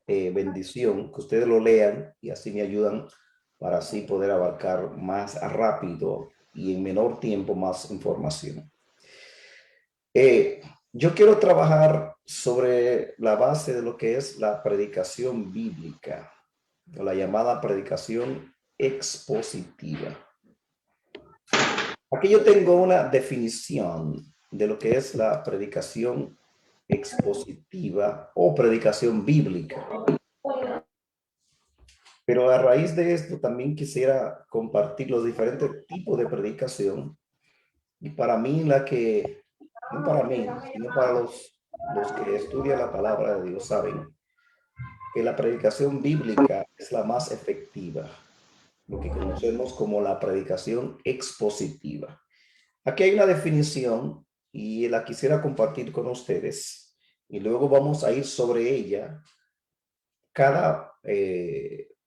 bendición que ustedes lo lean y así me ayudan para así poder abarcar más rápido y en menor tiempo más información. Eh, yo quiero trabajar sobre la base de lo que es la predicación bíblica, o la llamada predicación expositiva. Aquí yo tengo una definición de lo que es la predicación expositiva o predicación bíblica. Pero a raíz de esto también quisiera compartir los diferentes tipos de predicación. Y para mí no para mí, sino para los que estudian la palabra de Dios, saben que la predicación bíblica es la más efectiva, lo que conocemos como la predicación expositiva. Aquí hay una definición y la quisiera compartir con ustedes y luego vamos a ir sobre ella, cada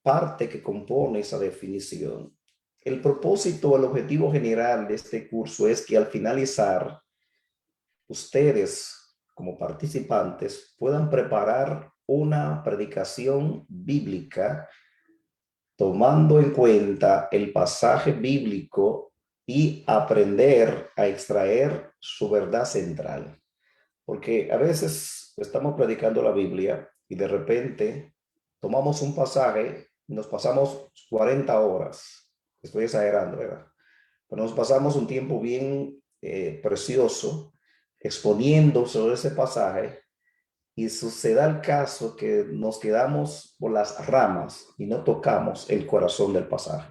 parte que compone esa definición. El propósito, el objetivo general de este curso es que al finalizar, ustedes como participantes puedan preparar una predicación bíblica tomando en cuenta el pasaje bíblico y aprender a extraer su verdad central. Porque a veces estamos predicando la Biblia y de repente tomamos un pasaje y nos pasamos 40 horas. Estoy exagerando, ¿verdad? Pero nos pasamos un tiempo bien precioso exponiendo sobre ese pasaje y suceda el caso que nos quedamos por las ramas y no tocamos el corazón del pasaje.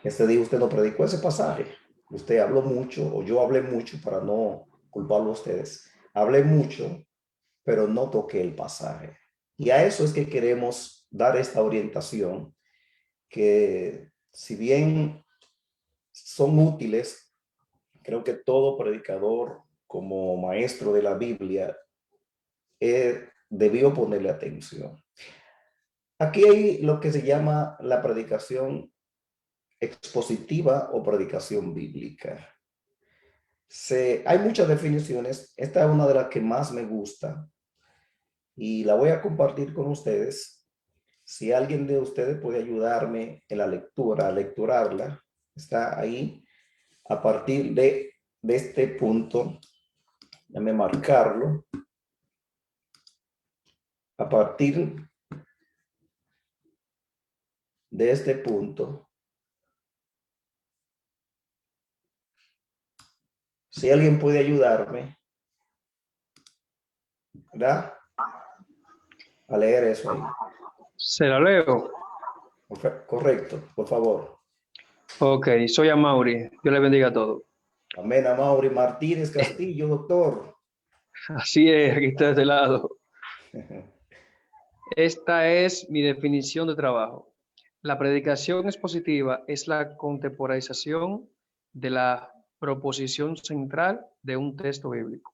Este día usted no predicó ese pasaje. Usted habló mucho, o yo hablé mucho para no culparlo a ustedes. Hablé mucho, pero no toqué el pasaje. Y a eso es que queremos dar esta orientación, que si bien son útiles, creo que todo predicador como maestro de la Biblia debió ponerle atención. Aquí hay lo que se llama la predicación expositiva o predicación bíblica. Hay muchas definiciones. Esta es una de las que más me gusta y la voy a compartir con ustedes. Si alguien de ustedes puede ayudarme en la lectura, a lecturarla, está ahí a partir de este punto. Déjame marcarlo. A partir de este punto, si alguien puede ayudarme, ¿verdad? A leer eso ahí. Se la leo. Correcto, por favor. Ok, soy Amaury. Dios le bendiga a todos. Amén, Amaury Martínez Castillo, doctor. Así es, aquí está de este lado. Esta es mi definición de trabajo. La predicación expositiva es la contemporización de la proposición central de un texto bíblico,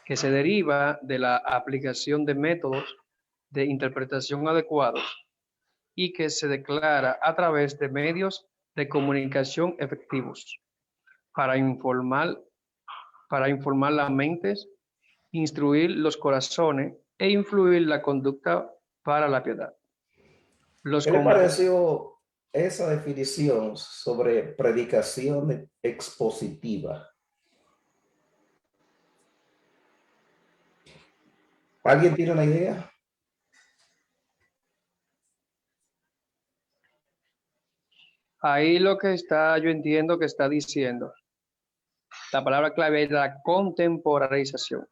que se deriva de la aplicación de métodos de interpretación adecuados y que se declara a través de medios de comunicación efectivos para informar, las mentes, instruir los corazones e influir la conducta para la piedad. Los ¿Qué le com- pareció esa definición sobre predicación expositiva? ¿Alguien tiene una idea? Ahí lo que está, yo entiendo que está diciendo, la palabra clave es la contemporalización,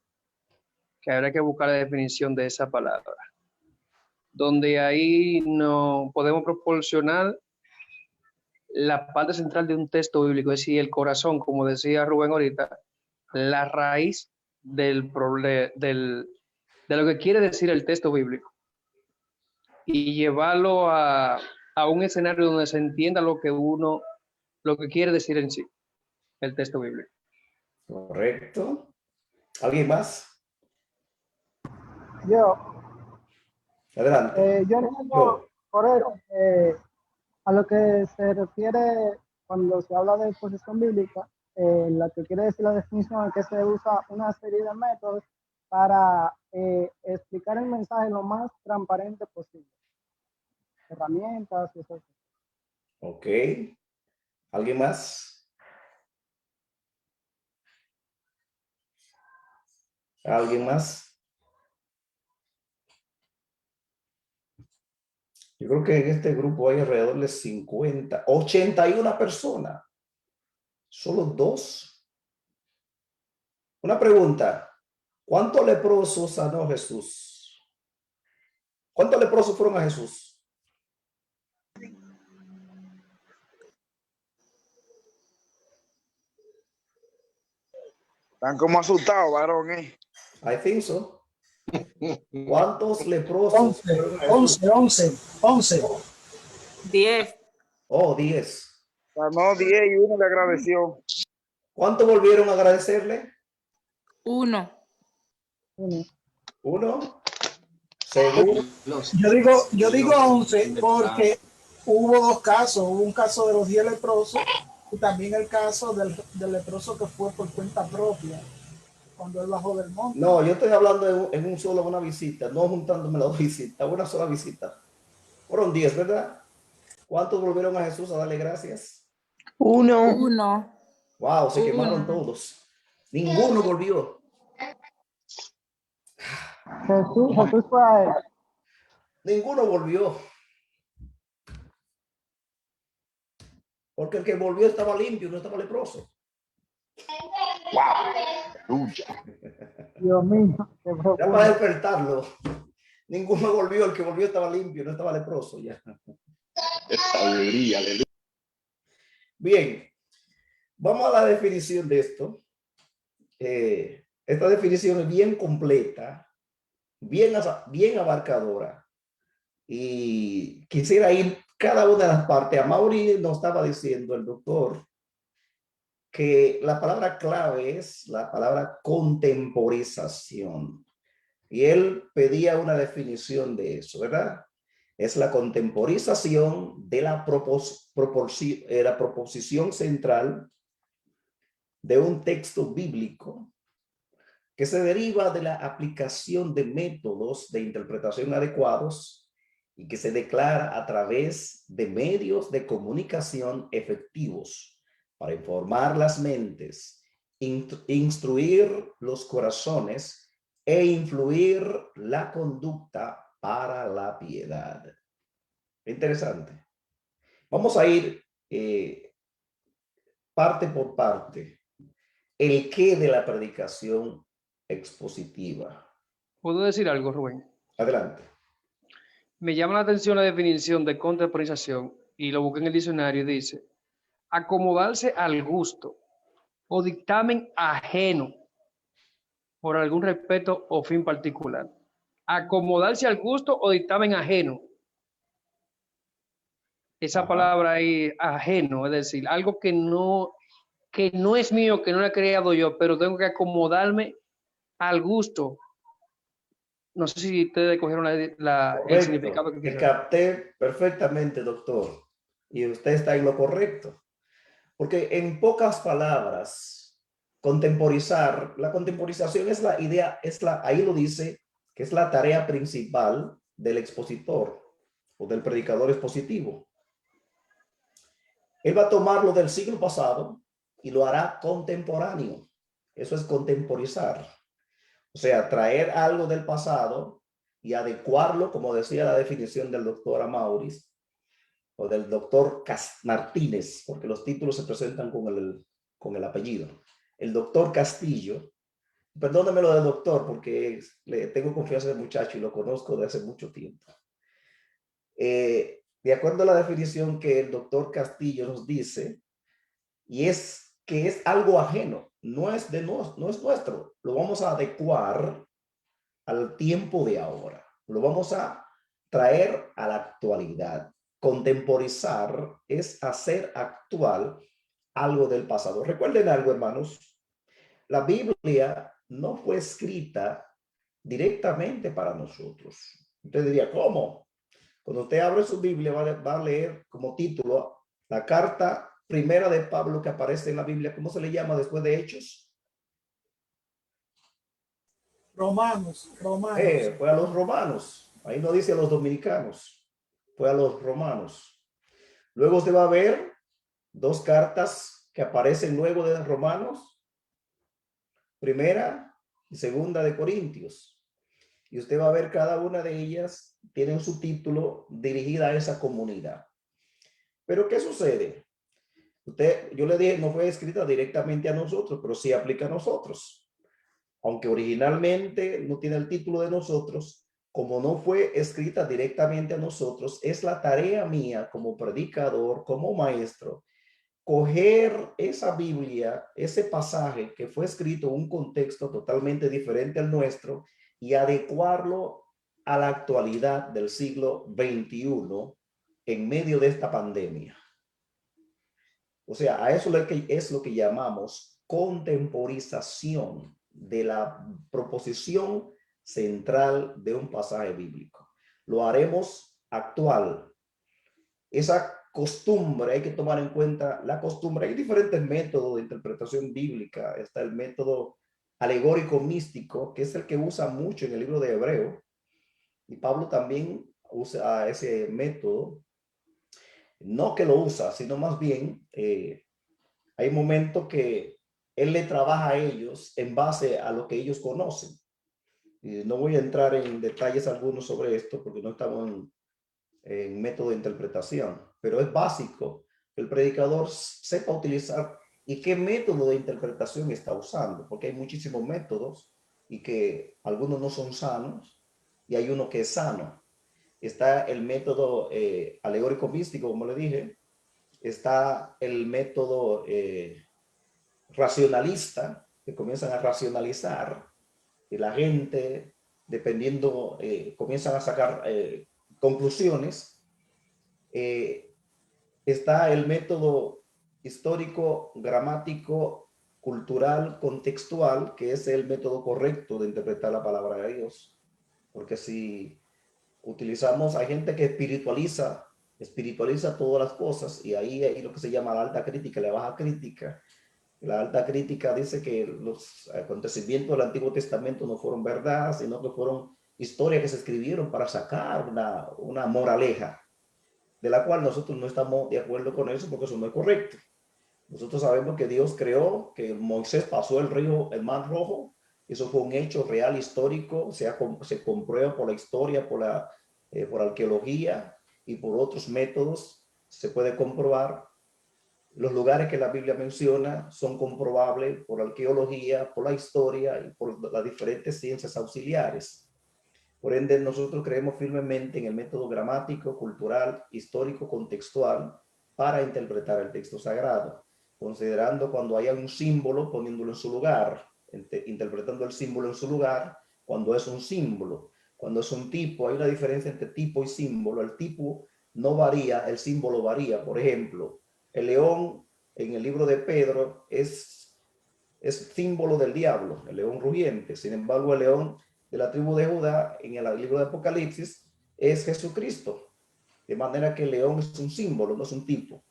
que habrá que buscar la definición de esa palabra, donde ahí no podemos proporcionar la parte central de un texto bíblico, es decir, el corazón, como decía Rubén ahorita, la raíz de lo que quiere decir el texto bíblico y llevarlo a un escenario donde se entienda lo que quiere decir en sí, el texto bíblico. Correcto. ¿Alguien más? Yo, Adelante. yo entiendo Yo. por eso a lo que se refiere cuando se habla de exposición bíblica, la que quiere decir la definición es que se usa una serie de métodos para explicar el mensaje lo más transparente posible. Herramientas y eso. Ok. ¿Alguien más? ¿Alguien más? Yo creo que en este grupo hay alrededor de 50, 81 personas. Solo 2. Una pregunta. ¿Cuántos leprosos sanó Jesús? ¿Cuántos leprosos fueron a Jesús? Están como asustados, varón, I think so. ¿Cuántos leprosos fueron a Jesús? 11. 10. Oh, 10. Ganó 10 y uno le agradeció. ¿Cuántos volvieron a agradecerle? 1. 1. Seguro. Yo digo 11 porque hubo 2 casos. Hubo un caso de los 10 leprosos y también el caso del leproso que fue por cuenta propia cuando él bajó del monte. No, yo estoy hablando en un solo, una visita, no juntándome las 2 visitas, una sola visita. Fueron 10, ¿verdad? ¿Cuántos volvieron a Jesús a darle gracias? 1. Wow, se quemaron todos. Ninguno volvió. Jesús fue a él. Ninguno volvió. Porque el que volvió estaba limpio, no estaba leproso. Dios mío, qué Ya profundo. para despertarlo. Ninguno volvió, el que volvió estaba limpio, no estaba leproso ya. Bien, vamos a la definición de esto. Esta definición es bien completa, bien abarcadora. Y quisiera ir cada una de las partes. A Mauri nos estaba diciendo el doctor que la palabra clave es la palabra contemporización. Y él pedía una definición de eso, ¿verdad? Es la contemporización de la proposición central de un texto bíblico que se deriva de la aplicación de métodos de interpretación adecuados y que se declara a través de medios de comunicación efectivos para informar las mentes, instruir los corazones e influir la conducta para la piedad. Interesante. Vamos a ir parte por parte. El qué de la predicación expositiva. ¿Puedo decir algo, Rubén? Adelante. Me llama la atención la definición de contemporización y lo busqué en el diccionario y dice, acomodarse al gusto o dictamen ajeno por algún respeto o fin particular. Acomodarse al gusto o dictamen ajeno. Esa Ajá. palabra ahí, ajeno, es decir, algo que no es mío, que no lo he creado yo, pero tengo que acomodarme al gusto. No sé si ustedes cogieron el Correcto. significado que Te quisieron. capté perfectamente, doctor. Y usted está en lo correcto. Porque en pocas palabras, contemporizar, la contemporización es la idea, ahí lo dice, que es la tarea principal del expositor o del predicador expositivo. Él va a tomarlo del siglo pasado y lo hará contemporáneo. Eso es contemporizar. O sea, traer algo del pasado y adecuarlo, como decía la definición del doctor Amauris o del doctor Martínez, porque los títulos se presentan con el apellido. El doctor Castillo, perdóneme lo del doctor, porque le tengo confianza en el muchacho y lo conozco de hace mucho tiempo. De acuerdo a la definición que el doctor Castillo nos dice, y es que es algo ajeno, no es nuestro, lo vamos a adecuar al tiempo de ahora, lo vamos a traer a la actualidad. Contemporizar es hacer actual algo del pasado. Recuerden algo, hermanos, la Biblia no fue escrita directamente para nosotros. Usted diría, ¿cómo? Cuando usted abre su Biblia va a leer como título la carta primera de Pablo que aparece en la Biblia. ¿Cómo se le llama después de Hechos? Romanos, romanos. Fue a los romanos. Ahí no dice a los dominicanos. Fue a los romanos. Luego usted va a ver dos cartas que aparecen luego de Romanos. Primera y segunda de Corintios. Y usted va a ver cada una de ellas tiene un subtítulo dirigida a esa comunidad. Pero ¿qué sucede? Yo le dije, no fue escrita directamente a nosotros, pero sí aplica a nosotros. Aunque originalmente no tiene el título de nosotros, como no fue escrita directamente a nosotros, es la tarea mía como predicador, como maestro, coger esa Biblia, ese pasaje que fue escrito en un contexto totalmente diferente al nuestro y adecuarlo a la actualidad del siglo XXI en medio de esta pandemia. O sea, a eso es lo que llamamos contemporización de la proposición central de un pasaje bíblico. Lo haremos actual. Esa costumbre, hay que tomar en cuenta la costumbre. Hay diferentes métodos de interpretación bíblica. Está el método alegórico místico, que es el que usa mucho en el libro de Hebreo. Y Pablo también usa ese método. No que lo usa, sino más bien hay momentos que él le trabaja a ellos en base a lo que ellos conocen. Y no voy a entrar en detalles algunos sobre esto porque no estamos en método de interpretación, pero es básico que el predicador sepa utilizar y qué método de interpretación está usando, porque hay muchísimos métodos y que algunos no son sanos y hay uno que es sano. Está el método alegórico místico, como le dije, está el método racionalista, que comienzan a racionalizar y la gente, dependiendo, comienzan a sacar conclusiones. Está el método histórico, gramático, cultural, contextual, que es el método correcto de interpretar la palabra de Dios. Porque si utilizamos, hay gente que espiritualiza todas las cosas y ahí hay lo que se llama la alta crítica, la baja crítica. La alta crítica dice que los acontecimientos del Antiguo Testamento no fueron verdad, sino que fueron historias que se escribieron para sacar una moraleja, de la cual nosotros no estamos de acuerdo con eso porque eso no es correcto. Nosotros sabemos que Dios creó, que Moisés pasó el Mar Rojo. Eso fue un hecho real, histórico. Se comprueba por la historia, por arqueología y por otros métodos. Se puede comprobar. Los lugares que la Biblia menciona son comprobables por arqueología, por la historia y por las diferentes ciencias auxiliares. Por ende, nosotros creemos firmemente en el método gramático, cultural, histórico, contextual para interpretar el texto sagrado, considerando cuando haya un símbolo, poniéndolo en su lugar, interpretando el símbolo en su lugar, cuando es un símbolo. Cuando es un tipo, hay una diferencia entre tipo y símbolo. El tipo no varía, el símbolo varía. Por ejemplo, el león en el libro de Pedro es símbolo del diablo, el león rugiente. Sin embargo, el león de la tribu de Judá en el libro de Apocalipsis es Jesucristo. De manera que el león es un símbolo, no es un tipo.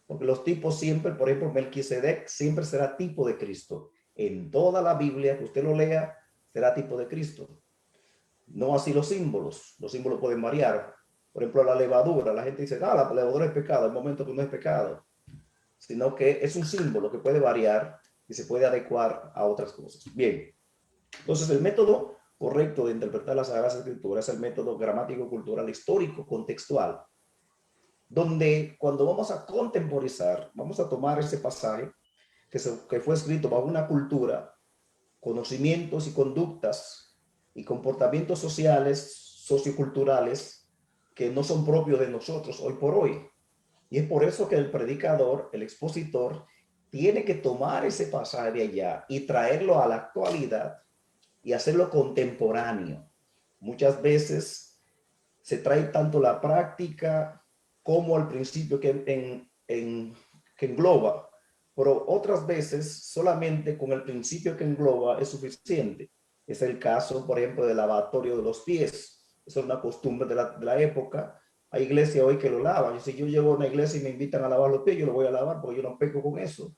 Porque los tipos siempre, por ejemplo, Melquisedec siempre será tipo de Cristo. En toda la Biblia que usted lo lea, será tipo de Cristo. No así los símbolos. Los símbolos pueden variar. Por ejemplo, la levadura. La gente dice, la levadura es pecado. Hay momentos que no es pecado. Sino que es un símbolo que puede variar y se puede adecuar a otras cosas. Bien. Entonces, el método correcto de interpretar las Sagradas Escrituras es el método gramático, cultural, histórico, contextual, donde cuando vamos a contemporizar, vamos a tomar ese pasaje que fue escrito bajo una cultura, conocimientos y conductas y comportamientos sociales, socioculturales, que no son propios de nosotros hoy por hoy. Y es por eso que el predicador, el expositor, tiene que tomar ese pasaje de allá y traerlo a la actualidad y hacerlo contemporáneo. Muchas veces se trae tanto la práctica como el principio que engloba, pero otras veces solamente con el principio que engloba es suficiente. Es el caso, por ejemplo, del lavatorio de los pies. Eso es una costumbre de la época. Hay iglesias hoy que lo lavan. Si yo llego a una iglesia y me invitan a lavar los pies, yo lo voy a lavar porque yo no peco con eso.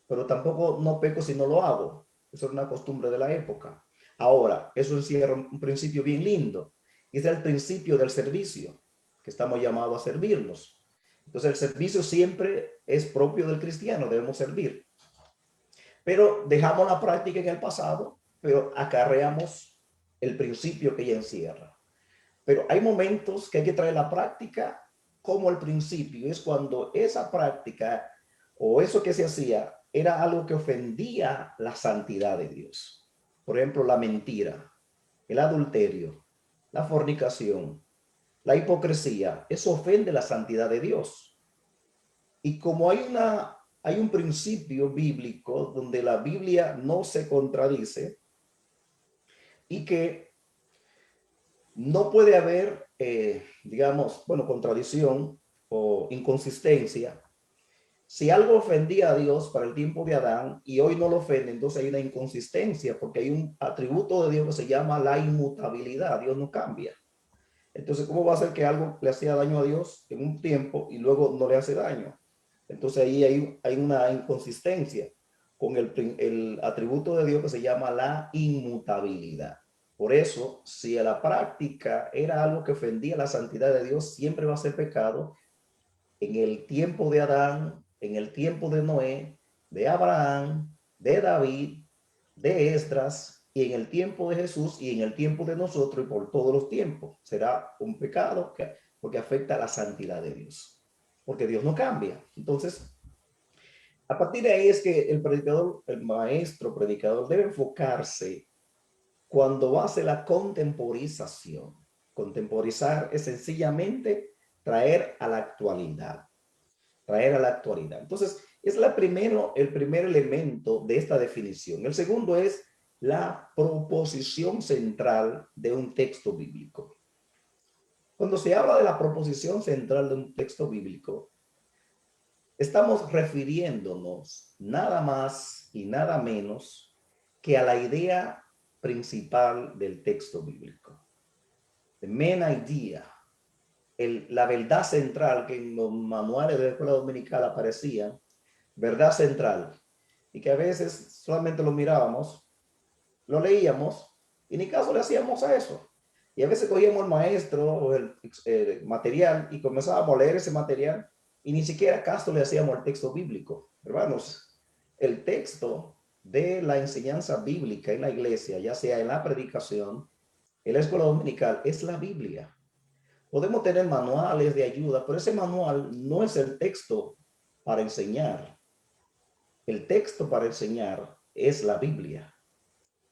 Pero tampoco no peco si no lo hago. Eso es una costumbre de la época. Ahora, eso encierra un principio bien lindo. Y es el principio del servicio, que estamos llamados a servirnos. Entonces, el servicio siempre es propio del cristiano, debemos servir. Pero dejamos la práctica en el pasado, pero acarreamos el principio que ella encierra. Pero hay momentos que hay que traer la práctica como el principio. Es cuando esa práctica o eso que se hacía era algo que ofendía la santidad de Dios. Por ejemplo, la mentira, el adulterio, la fornicación, la hipocresía. Eso ofende la santidad de Dios. Y como hay un principio bíblico donde la Biblia no se contradice y que no puede haber, digamos, bueno, contradicción o inconsistencia. Si algo ofendía a Dios para el tiempo de Adán y hoy no lo ofende, entonces hay una inconsistencia porque hay un atributo de Dios que se llama la inmutabilidad. Dios no cambia. Entonces, ¿cómo va a ser que algo le hacía daño a Dios en un tiempo y luego no le hace daño? Entonces ahí hay una inconsistencia con el atributo de Dios que se llama la inmutabilidad. Por eso, si a la práctica era algo que ofendía la santidad de Dios, siempre va a ser pecado. En el tiempo de Adán, en el tiempo de Noé, de Abraham, de David, de Esdras, y en el tiempo de Jesús y en el tiempo de nosotros y por todos los tiempos. Será un pecado porque afecta a la santidad de Dios. Porque Dios no cambia. Entonces, a partir de ahí es que el predicador, el maestro predicador debe enfocarse cuando hace la contemporización. Contemporizar es sencillamente traer a la actualidad. Traer a la actualidad. Entonces, es el primer elemento de esta definición. El segundo es la proposición central de un texto bíblico. Cuando se habla de la proposición central de un texto bíblico, estamos refiriéndonos nada más y nada menos que a la idea principal del texto bíblico. The main idea, la verdad central que en los manuales de la escuela dominical aparecía, verdad central, y que a veces solamente lo mirábamos, lo leíamos y ni caso le hacíamos a eso. Y a veces cogíamos el maestro o el material y comenzábamos a leer ese material y ni siquiera caso le hacíamos al texto bíblico. Hermanos, el texto de la enseñanza bíblica en la iglesia, ya sea en la predicación, en la escuela dominical, es la Biblia. Podemos tener manuales de ayuda, pero ese manual no es el texto para enseñar. El texto para enseñar es la Biblia,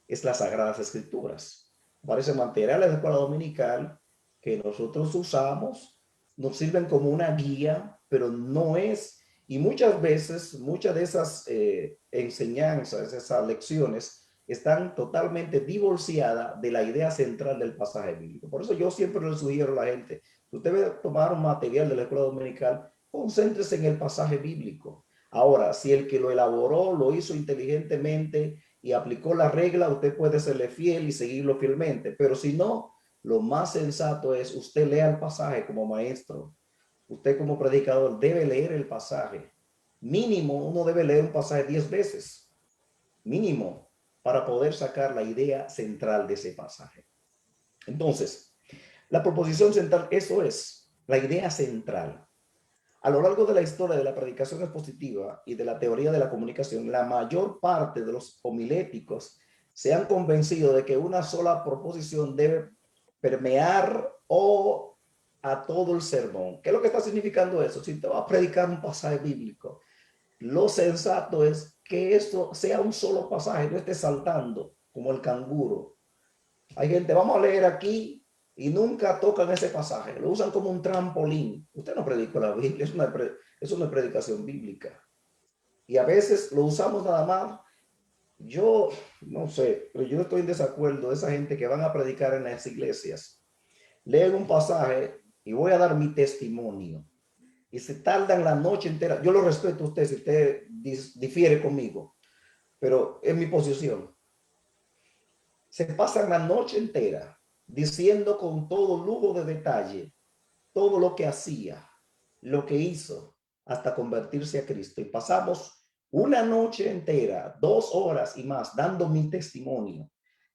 es las Sagradas Escrituras. Aparecen materiales de escuela dominical que nosotros usamos, nos sirven como una guía, pero no es, y muchas veces, muchas de esas enseñanzas, esas lecciones, están totalmente divorciadas de la idea central del pasaje bíblico. Por eso yo siempre le sugiero a la gente, usted debe tomar un material de la escuela dominical, concéntrese en el pasaje bíblico. Ahora, si el que lo elaboró lo hizo inteligentemente y aplicó la regla, usted puede serle fiel y seguirlo fielmente. Pero si no, lo más sensato es usted lea el pasaje como maestro. Usted como predicador debe leer el pasaje. Mínimo, uno debe leer un pasaje 10 veces. Mínimo, para poder sacar la idea central de ese pasaje. Entonces, la proposición central, eso es, la idea central. A lo largo de la historia de la predicación expositiva y de la teoría de la comunicación, la mayor parte de los homiléticos se han convencido de que una sola proposición debe permear a todo el sermón. ¿Qué es lo que está significando eso? Si te va a predicar un pasaje bíblico, lo sensato es que esto sea un solo pasaje, no esté saltando como el canguro. Hay gente, vamos a leer aquí y nunca tocan ese pasaje, lo usan como un trampolín. Usted no predicó la Biblia, es una predicación bíblica. Y a veces lo usamos nada más. Yo no sé, pero yo estoy en desacuerdo de esa gente que van a predicar en las iglesias. Leen un pasaje y voy a dar mi testimonio. Y se tardan la noche entera. Yo lo respeto a usted si usted difiere conmigo, pero es mi posición. Se pasan la noche entera diciendo con todo lujo de detalle todo lo que hacía, lo que hizo hasta convertirse a Cristo. Y pasamos una noche entera, 2 horas y más, dando mi testimonio.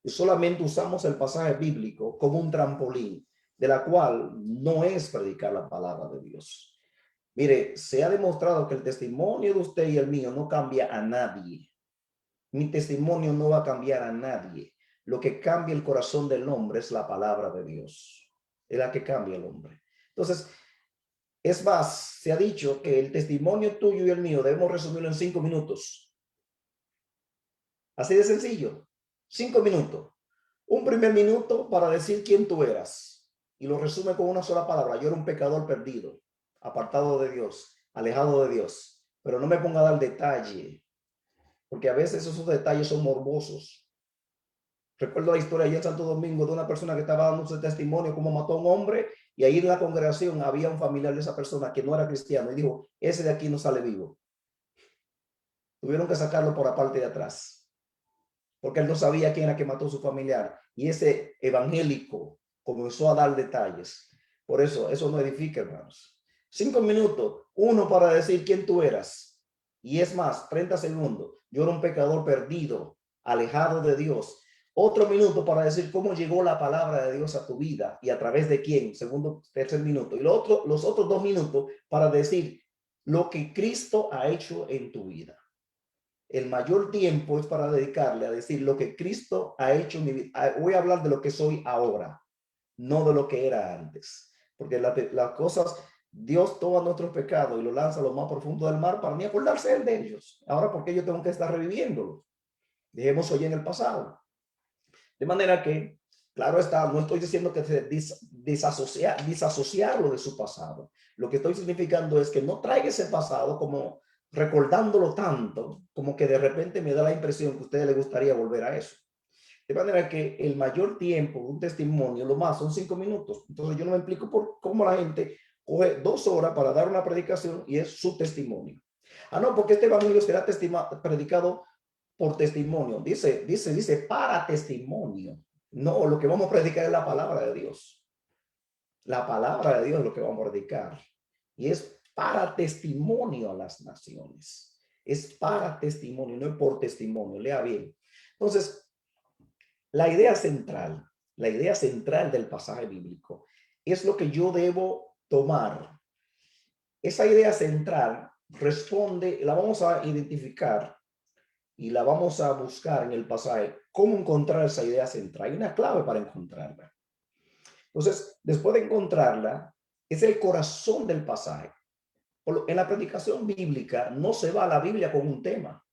y solamente usamos el pasaje bíblico como un trampolín, de la cual no es predicar la palabra de Dios. Mire, se ha demostrado que el testimonio de usted y el mío no cambia a nadie. Mi testimonio no va a cambiar a nadie. Lo que cambia el corazón del hombre es la palabra de Dios. Es la que cambia el hombre. Entonces, es más, se ha dicho que el testimonio tuyo y el mío debemos resumirlo en 5 minutos. Así de sencillo. 5 minutos. Un primer minuto para decir quién tú eras. Y lo resume con una sola palabra. Yo era un pecador perdido, apartado de Dios, alejado de Dios. Pero no me ponga a dar detalle, porque a veces esos detalles son morbosos. Recuerdo la historia allá en Santo Domingo de una persona que estaba dando su testimonio cómo mató a un hombre, y ahí en la congregación había un familiar de esa persona que no era cristiano y dijo, ese de aquí no sale vivo. Tuvieron que sacarlo por la parte de atrás, porque él no sabía quién era que mató a su familiar, y ese evangélico comenzó a dar detalles. Por eso no edifica, hermanos. 5 minutos, uno para decir quién tú eras, y es más, 30 segundos. Yo era un pecador perdido, alejado de Dios. Otro minuto para decir cómo llegó la palabra de Dios a tu vida y a través de quién. Segundo, tercer minuto. Y los otros 2 minutos para decir lo que Cristo ha hecho en tu vida. El mayor tiempo es para dedicarle a decir lo que Cristo ha hecho en mi vida. Voy a hablar de lo que soy ahora, no de lo que era antes. Porque las cosas, Dios toma nuestros pecados y lo lanza a lo más profundo del mar para ni acordarse de ellos. Ahora, ¿por qué yo tengo que estar reviviéndolo? Dejemos hoy en el pasado. De manera que, claro está, no estoy diciendo que se disasociarlo de su pasado. Lo que estoy significando es que no traiga ese pasado como recordándolo tanto, como que de repente me da la impresión que a ustedes les gustaría volver a eso. De manera que el mayor tiempo de un testimonio, lo más, son 5 minutos. Entonces yo no me explico por cómo la gente coge 2 horas para dar una predicación y es su testimonio. Ah, no, porque este evangelio será predicado por testimonio. Dice para testimonio. No, lo que vamos a predicar es la palabra de Dios. La palabra de Dios es lo que vamos a predicar. Y es para testimonio a las naciones. Es para testimonio, no es por testimonio. Lea bien. Entonces, la idea central del pasaje bíblico es lo que yo debo tomar. Esa idea central responde, la vamos a identificar y la vamos a buscar en el pasaje. ¿Cómo encontrar esa idea central? Hay una clave para encontrarla. Entonces, después de encontrarla, es el corazón del pasaje. En la predicación bíblica no se va a la Biblia con un tema.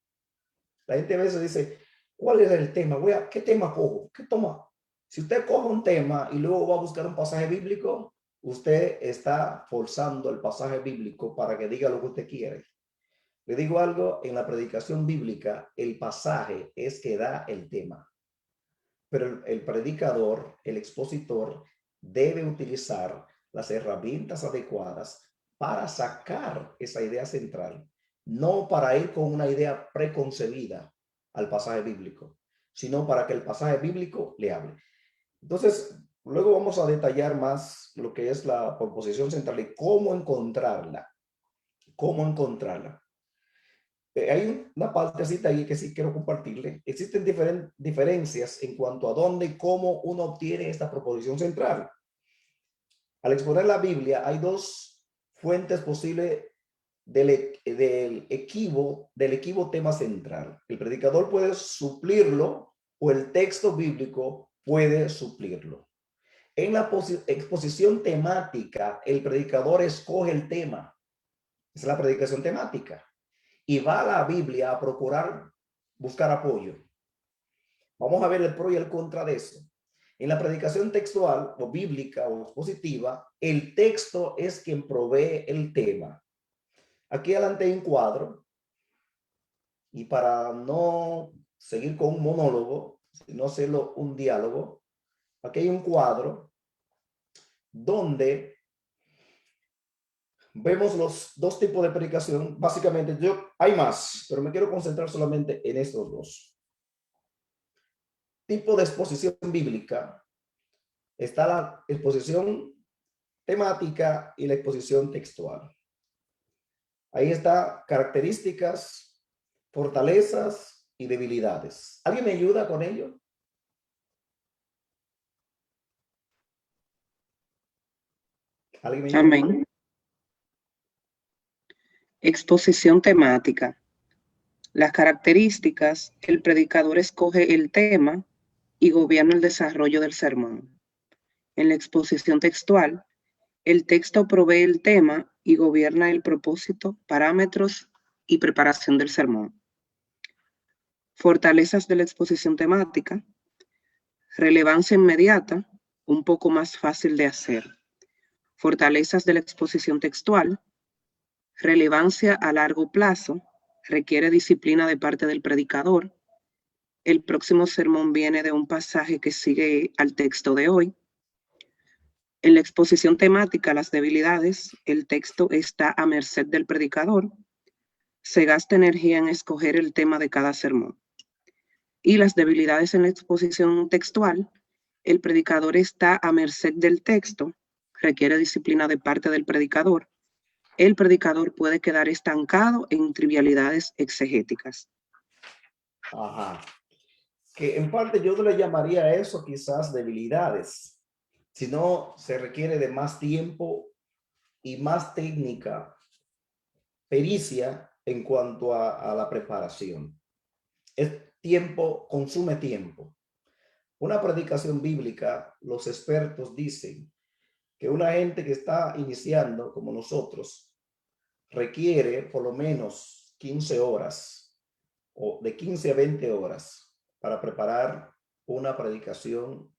La gente a veces dice, ¿cuál es el tema? ¿Qué tema cojo? ¿Qué toma? Si usted coge un tema y luego va a buscar un pasaje bíblico, usted está forzando el pasaje bíblico para que diga lo que usted quiere. Le digo algo, en la predicación bíblica, el pasaje es que da el tema. Pero el predicador, el expositor, debe utilizar las herramientas adecuadas para sacar esa idea central, no para ir con una idea preconcebida al pasaje bíblico, sino para que el pasaje bíblico le hable. Entonces, luego vamos a detallar más lo que es la proposición central y cómo encontrarla. Cómo encontrarla. Hay una partecita ahí que sí quiero compartirle. Existen diferencias en cuanto a dónde y cómo uno obtiene esta proposición central. Al exponer la Biblia, hay 2 fuentes posibles del equivo tema central. El predicador puede suplirlo o el texto bíblico puede suplirlo. En la exposición temática, el predicador escoge el tema. Es la predicación temática. Y va a la Biblia a procurar buscar apoyo. Vamos a ver el pro y el contra de eso. En la predicación textual o bíblica o expositiva, el texto es quien provee el tema. Aquí adelante hay un cuadro y para no seguir con un monólogo, sino hacerlo un diálogo, aquí hay un cuadro donde vemos los 2 tipos de predicación. Básicamente, hay más, pero me quiero concentrar solamente en estos 2. Tipo de exposición bíblica. Está la exposición temática y la exposición textual. Ahí está características, fortalezas y debilidades. ¿Alguien me ayuda con ello? ¿Alguien me dice? Amén. Exposición temática. Las características: el predicador escoge el tema y gobierna el desarrollo del sermón. En la exposición textual, el texto provee el tema y gobierna el propósito, parámetros y preparación del sermón. Fortalezas de la exposición temática: relevancia inmediata, un poco más fácil de hacer. Fortalezas de la exposición textual: relevancia a largo plazo, requiere disciplina de parte del predicador. El próximo sermón viene de un pasaje que sigue al texto de hoy. En la exposición temática, las debilidades: el texto está a merced del predicador. Se gasta energía en escoger el tema de cada sermón. Y las debilidades en la exposición textual: el predicador está a merced del texto, requiere disciplina de parte del predicador. El predicador puede quedar estancado en trivialidades exegéticas. Ajá. Que en parte yo no le llamaría a eso quizás debilidades, sino se requiere de más tiempo y más técnica, pericia en cuanto a la preparación. Es tiempo, consume tiempo. Una predicación bíblica, los expertos dicen que una gente que está iniciando como nosotros requiere por lo menos 15 horas o de 15 a 20 horas para preparar una predicación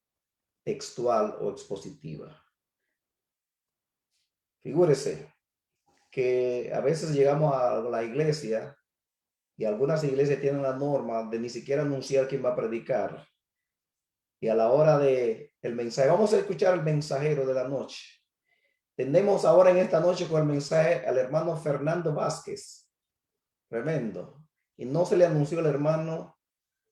textual o expositiva. Figúrese que a veces llegamos a la iglesia y algunas iglesias tienen la norma de ni siquiera anunciar quién va a predicar. Y a la hora de el mensaje, vamos a escuchar el mensajero de la noche. Tenemos ahora en esta noche con el mensaje al hermano Fernando Vázquez. Tremendo. Y no se le anunció al hermano,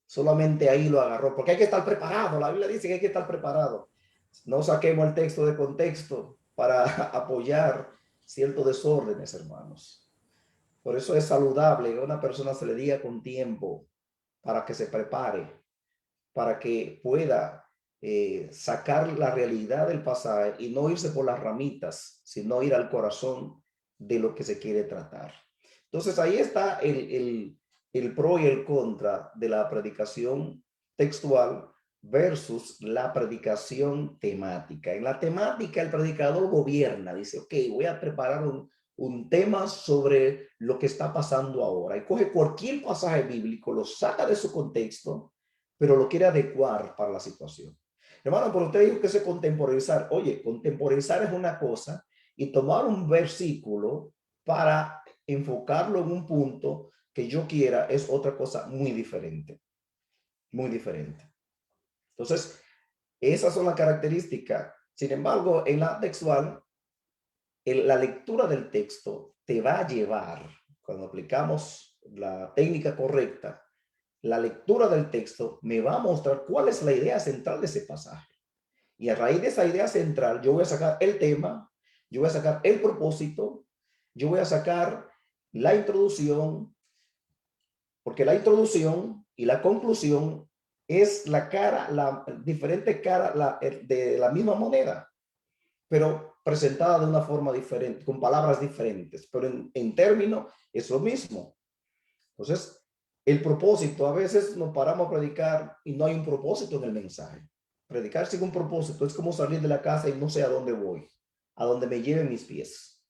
solamente ahí lo agarró, porque hay que estar preparado. La Biblia dice que hay que estar preparado. No saquemos el texto de contexto para apoyar ciertos desórdenes, hermanos. Por eso es saludable que a una persona se le diga con tiempo para que se prepare, para que pueda sacar la realidad del pasaje y no irse por las ramitas, sino ir al corazón de lo que se quiere tratar. Entonces ahí está el pro y el contra de la predicación textual versus la predicación temática. En la temática el predicador gobierna, dice, ok, voy a preparar un tema sobre lo que está pasando ahora, y coge cualquier pasaje bíblico, lo saca de su contexto, pero lo quiere adecuar para la situación. Hermano, pero usted dijo que se contemporizar. Oye, contemporizar es una cosa y tomar un versículo para enfocarlo en un punto que yo quiera es otra cosa muy diferente. Muy diferente. Entonces, esas son las características. Sin embargo, en la textual, la lectura del texto te va a llevar, cuando aplicamos la técnica correcta, la lectura del texto me va a mostrar cuál es la idea central de ese pasaje. Y a raíz de esa idea central, yo voy a sacar el tema, yo voy a sacar el propósito, yo voy a sacar la introducción, porque la introducción y la conclusión es la cara, la diferente cara de la misma moneda, pero presentada de una forma diferente, con palabras diferentes, pero en términos es lo mismo. Entonces, el propósito, a veces nos paramos a predicar y no hay un propósito en el mensaje. Predicar sin un propósito es como salir de la casa y no sé a dónde voy, a dónde me lleven mis pies.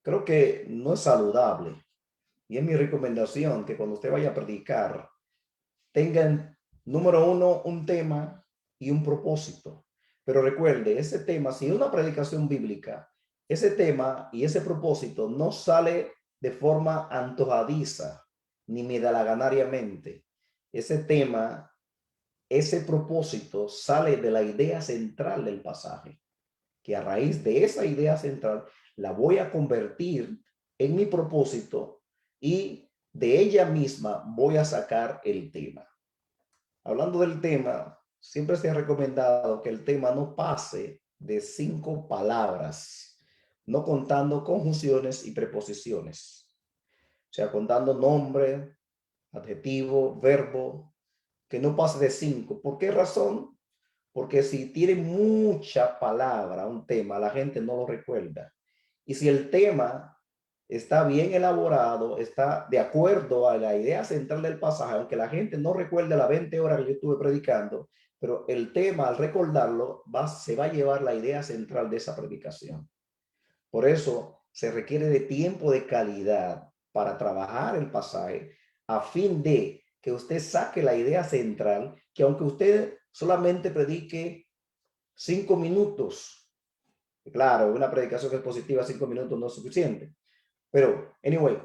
Creo que no es saludable. Y es mi recomendación que cuando usted vaya a predicar, tengan, número uno, un tema y un propósito. Pero recuerde, ese tema, si es una predicación bíblica, ese tema y ese propósito no sale de forma antojadiza ni medalaganariamente. Ese tema, ese propósito sale de la idea central del pasaje, que a raíz de esa idea central la voy a convertir en mi propósito y de ella misma voy a sacar el tema. Hablando del tema, siempre se ha recomendado que el tema no pase de 5 palabras, no contando conjunciones y preposiciones. O sea, contando nombre, adjetivo, verbo, que no pase de 5. ¿Por qué razón? Porque si tiene mucha palabra un tema, la gente no lo recuerda. Y si el tema está bien elaborado, está de acuerdo a la idea central del pasaje, aunque la gente no recuerde las 20 horas que yo estuve predicando, pero el tema, al recordarlo, se va a llevar la idea central de esa predicación. Por eso se requiere de tiempo de calidad para trabajar el pasaje, a fin de que usted saque la idea central, que aunque usted solamente predique 5 minutos, claro, una predicación expositiva 5 minutos no es suficiente, pero anyway,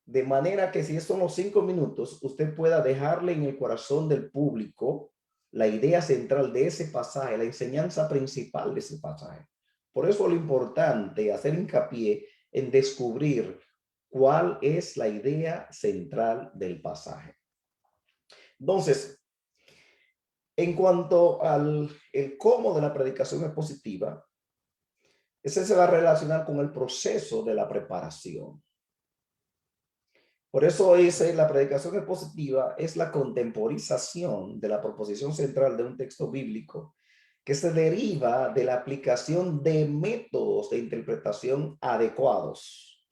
de manera que si son los 5 minutos, usted pueda dejarle en el corazón del público la idea central de ese pasaje, la enseñanza principal de ese pasaje. Por eso lo importante es hacer hincapié en descubrir cuál es la idea central del pasaje. Entonces, en cuanto al cómo de la predicación expositiva, ese se va a relacionar con el proceso de la preparación. Por eso la predicación expositiva es la contemporización de la proposición central de un texto bíblico que se deriva de la aplicación de métodos de interpretación adecuados,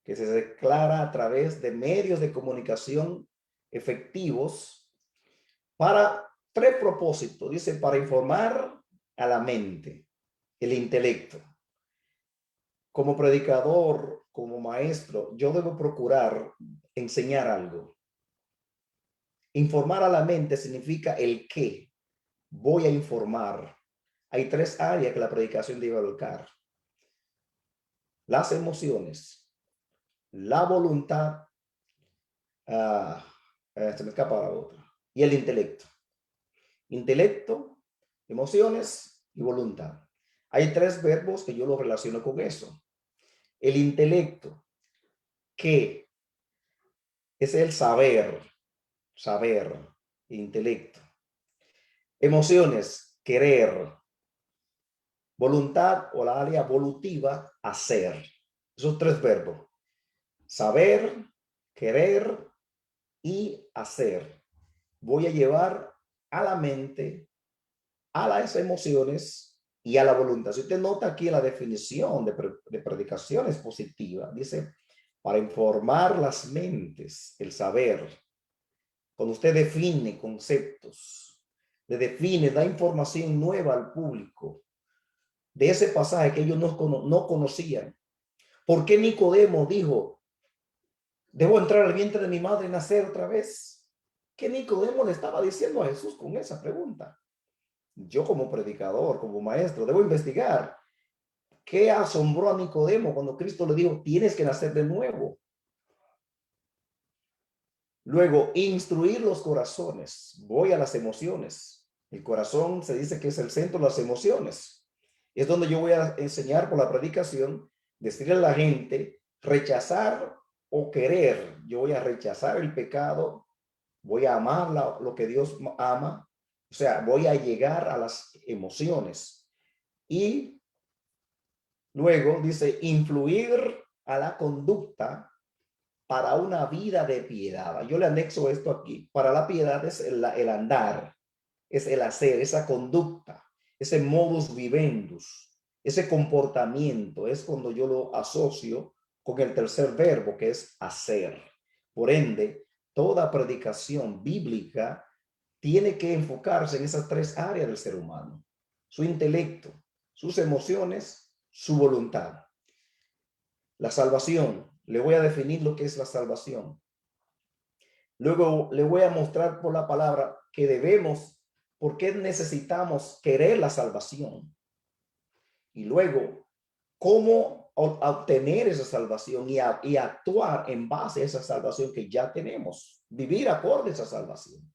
que se declara a través de medios de comunicación efectivos para 3 propósitos. Dice, para informar a la mente, el intelecto. Como predicador, como maestro, yo debo procurar enseñar algo. Informar a la mente significa el qué. Voy a informar. Hay 3 áreas que la predicación debe abarcar: las emociones, la voluntad, se me escapa la otra, y el intelecto. Intelecto, emociones y voluntad. Hay 3 verbos que yo lo relaciono con eso. El intelecto, que es el saber, intelecto. Emociones, querer. Voluntad o la área volutiva, hacer. Esos 3 verbos: saber, querer y hacer. Voy a llevar a la mente, a las emociones y a la voluntad. Si usted nota aquí en la definición de predicación expositiva, dice, para informar las mentes, el saber. Cuando usted define conceptos, le define, da información nueva al público de ese pasaje que ellos no conocían. ¿Por qué Nicodemo dijo, debo entrar al vientre de mi madre y nacer otra vez? ¿Qué Nicodemo le estaba diciendo a Jesús con esa pregunta? Yo como predicador, como maestro, debo investigar qué asombró a Nicodemo cuando Cristo le dijo, tienes que nacer de nuevo. Luego, instruir los corazones. Voy a las emociones. El corazón se dice que es el centro de las emociones. Es donde yo voy a enseñar por la predicación, decirle a la gente, rechazar o querer. Yo voy a rechazar el pecado, voy a amar lo que Dios ama. O sea, voy a llegar a las emociones. Y luego dice, influir a la conducta para una vida de piedad. Yo le anexo esto aquí. Para la piedad es el andar, es el hacer, esa conducta, ese modus vivendus, ese comportamiento. Es cuando yo lo asocio con el tercer verbo, que es hacer. Por ende, toda predicación bíblica tiene que enfocarse en esas 3 áreas del ser humano: su intelecto, sus emociones, su voluntad. La salvación. Le voy a definir lo que es la salvación. Luego le voy a mostrar por la palabra que debemos, por qué necesitamos querer la salvación. Y luego, cómo obtener esa salvación y actuar en base a esa salvación que ya tenemos. Vivir acorde a esa salvación.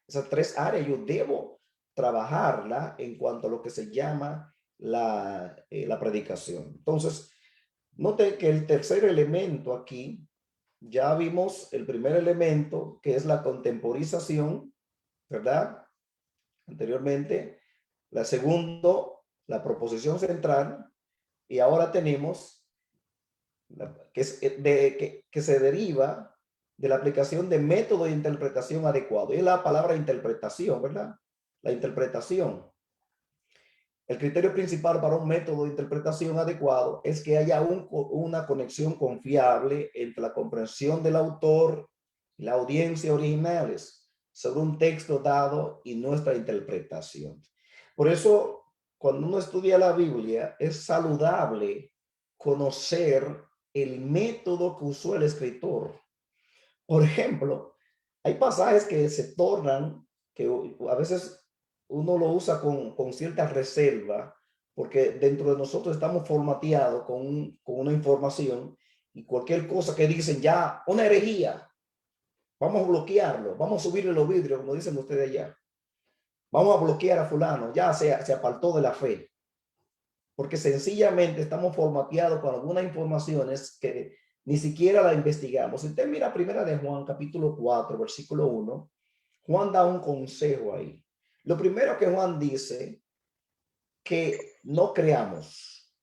Esas 3 áreas yo debo trabajarla en cuanto a lo que se llama la predicación. Entonces, note que el tercer elemento aquí, ya vimos el primer elemento, que es la contemporización, ¿verdad? Anteriormente. La segundo, la proposición central. Y ahora tenemos que se deriva de la aplicación de método de interpretación adecuado. Y es la palabra interpretación, ¿verdad? La interpretación. el criterio principal para un método de interpretación adecuado es que haya una conexión confiable entre la comprensión del autor y la audiencia originales sobre un texto dado y nuestra interpretación. Por eso, cuando uno estudia la Biblia, es saludable conocer el método que usó el escritor. Por ejemplo, hay pasajes que se tornan, que a veces uno lo usa con cierta reserva, porque dentro de nosotros estamos formateados con una información y cualquier cosa que dicen ya, una herejía, vamos a bloquearlo, vamos a subirle los vidrios, como dicen ustedes allá. Vamos a bloquear a fulano, ya se apartó de la fe. Porque sencillamente estamos formateados con algunas informaciones que ni siquiera la investigamos. Si usted mira primera de Juan, capítulo 4, versículo 1, Juan da un consejo ahí. Lo primero que Juan dice, que no creamos.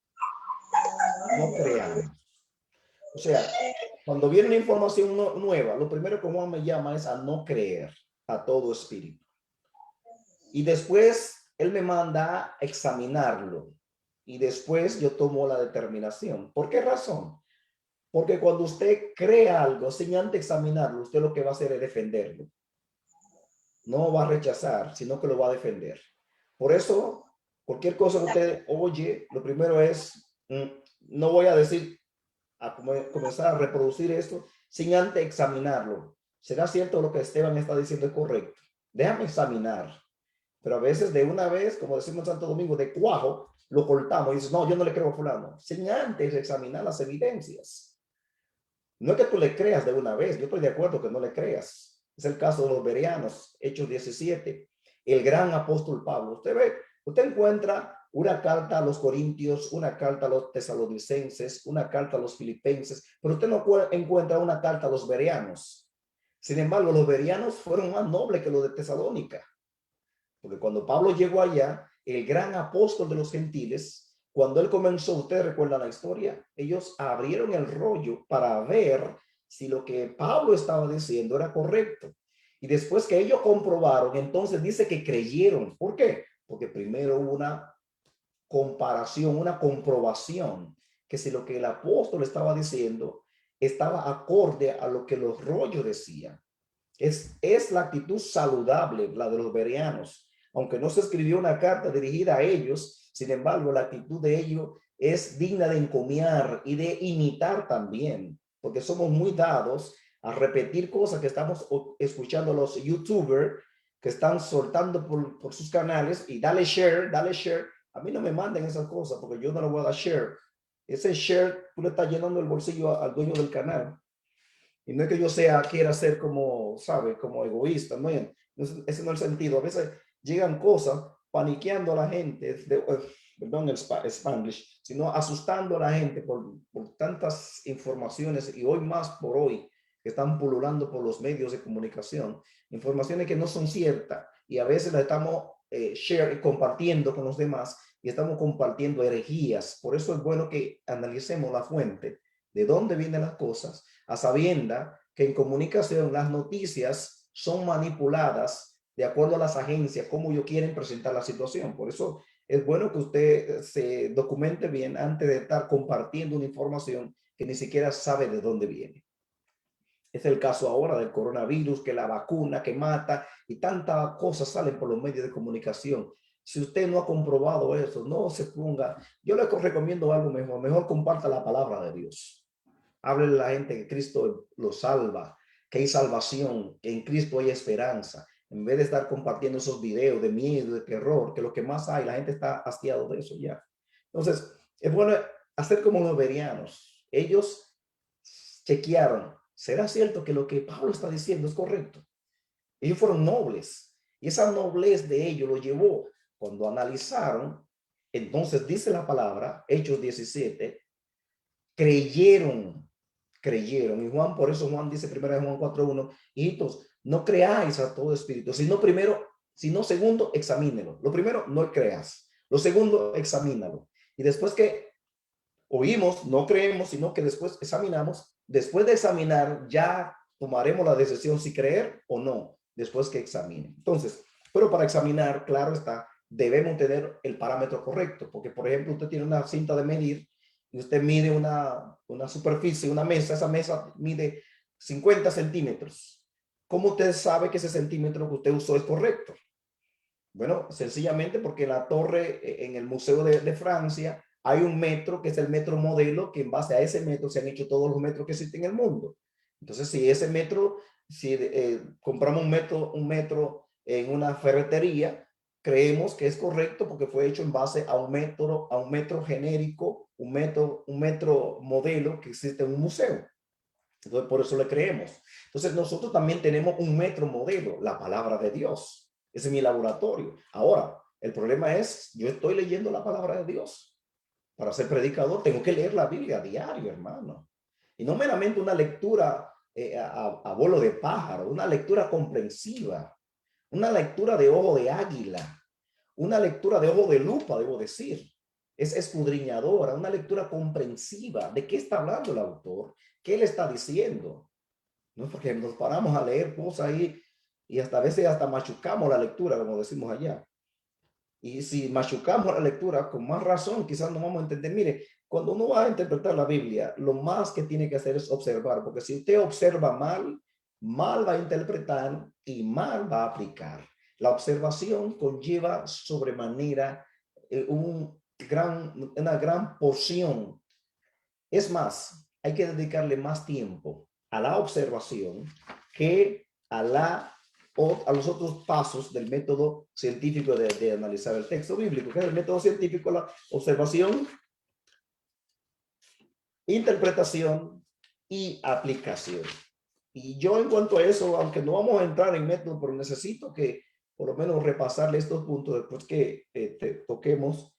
No creamos. O sea, cuando viene una información nueva, lo primero que Juan me llama es a no creer a todo espíritu. Y después él me manda a examinarlo. Y después yo tomo la determinación. ¿Por qué razón? Porque cuando usted cree algo sin antes examinarlo, usted lo que va a hacer es defenderlo. No va a rechazar, sino que lo va a defender. Por eso, cualquier cosa que usted oye, lo primero es, no voy a decir, a comenzar a reproducir esto sin antes examinarlo. ¿Será cierto lo que Esteban está diciendo es correcto? Déjame examinar. Pero a veces de una vez, como decimos en Santo Domingo, de cuajo, lo cortamos y dices, no, yo no le creo a fulano. Sin antes examinar las evidencias. No es que tú le creas de una vez, yo estoy de acuerdo que no le creas. Es el caso de los bereanos, Hechos 17. El gran apóstol Pablo. Usted ve, usted encuentra una carta a los corintios, una carta a los tesalonicenses, una carta a los filipenses, pero usted no encuentra una carta a los bereanos. Sin embargo, los bereanos fueron más nobles que los de Tesalónica. Porque cuando Pablo llegó allá, el gran apóstol de los gentiles, cuando él comenzó, ustedes recuerdan la historia, ellos abrieron el rollo para ver si lo que Pablo estaba diciendo era correcto. Y después que ellos comprobaron, entonces dice que creyeron. ¿Por qué? Porque primero hubo una comparación, una comprobación, que si lo que el apóstol estaba diciendo estaba acorde a lo que los rollos decían. Es la actitud saludable, la de los bereanos. Aunque no se escribió una carta dirigida a ellos, sin embargo, la actitud de ellos es digna de encomiar y de imitar también, porque somos muy dados a repetir cosas que estamos escuchando los youtubers que están soltando por sus canales y dale share, dale share. A mí no me manden esas cosas porque yo no lo voy a dar share. Ese share, tú le estás llenando el bolsillo al dueño del canal. Y no es que yo quiera ser como, ¿sabe? Como egoísta, ¿no? Ese no es el sentido. A veces llegan cosas paniqueando a la gente, perdón el Spanglish, sino asustando a la gente por tantas informaciones y hoy más por hoy que están pululando por los medios de comunicación. Informaciones que no son ciertas y a veces las estamos compartiendo con los demás y estamos compartiendo herejías. Por eso es bueno que analicemos la fuente, de dónde vienen las cosas, a sabienda que en comunicación las noticias son manipuladas de acuerdo a las agencias, como ellos quieren presentar la situación. Por eso es bueno que usted se documente bien antes de estar compartiendo una información que ni siquiera sabe de dónde viene. Es el caso ahora del coronavirus, que la vacuna que mata y tantas cosas salen por los medios de comunicación. Si usted no ha comprobado eso, no se ponga. Yo le recomiendo algo mejor. Mejor comparta la palabra de Dios. Háblele a la gente que Cristo lo salva, que hay salvación, que en Cristo hay esperanza. En vez de estar compartiendo esos videos de miedo, de terror, que lo que más hay, la gente está hastiado de eso ya. Entonces, es bueno hacer como los bereanos. Ellos chequearon. ¿Será cierto que lo que Pablo está diciendo es correcto? Ellos fueron nobles. Y esa noblez de ellos lo llevó. Cuando analizaron, entonces dice la palabra, Hechos 17, creyeron. Y Juan, por eso Juan dice primero en Juan 4:1, hijitos, no creáis a todo espíritu, sino segundo, examínelo. Lo primero, no creas. Lo segundo, examínalo. Y después que oímos, no creemos, sino que después examinamos. Después de examinar, ya tomaremos la decisión si creer o no, después que examine. Entonces, pero para examinar, claro está, debemos tener el parámetro correcto, porque por ejemplo usted tiene una cinta de medir y usted mide una superficie, una mesa, esa mesa mide 50 centímetros. ¿Cómo usted sabe que ese centímetro que usted usó es correcto? Bueno, sencillamente porque en la torre, en el Museo de Francia, hay un metro que es el metro modelo, que en base a ese metro se han hecho todos los metros que existen en el mundo. Entonces, si ese metro, si compramos un metro en una ferretería, creemos que es correcto porque fue hecho en base a un metro genérico, un metro modelo que existe en un museo. Entonces, por eso le creemos. Entonces, nosotros también tenemos un metro modelo, la palabra de Dios. Ese es mi laboratorio. Ahora, el problema es, yo estoy leyendo la palabra de Dios. Para ser predicador, tengo que leer la Biblia a diario, hermano. Y no meramente una lectura a vuelo de pájaro, una lectura comprensiva, una lectura de ojo de águila, una lectura de ojo de lupa, debo decir. Es escudriñadora, una lectura comprensiva. ¿De qué está hablando el autor? ¿Qué le está diciendo? No, porque nos paramos a leer cosas ahí y hasta a veces hasta machucamos la lectura, como decimos allá. Y si machucamos la lectura, con más razón, quizás no vamos a entender. Mire, cuando uno va a interpretar la Biblia, lo más que tiene que hacer es observar, porque si usted observa mal, mal va a interpretar y mal va a aplicar. La observación conlleva sobremanera una gran porción. Es más, hay que dedicarle más tiempo a la observación que a los otros pasos del método científico de analizar el texto bíblico, que es el método científico, la observación, interpretación y aplicación. Y yo en cuanto a eso, aunque no vamos a entrar en método, pero necesito que por lo menos repasarle estos puntos después que toquemos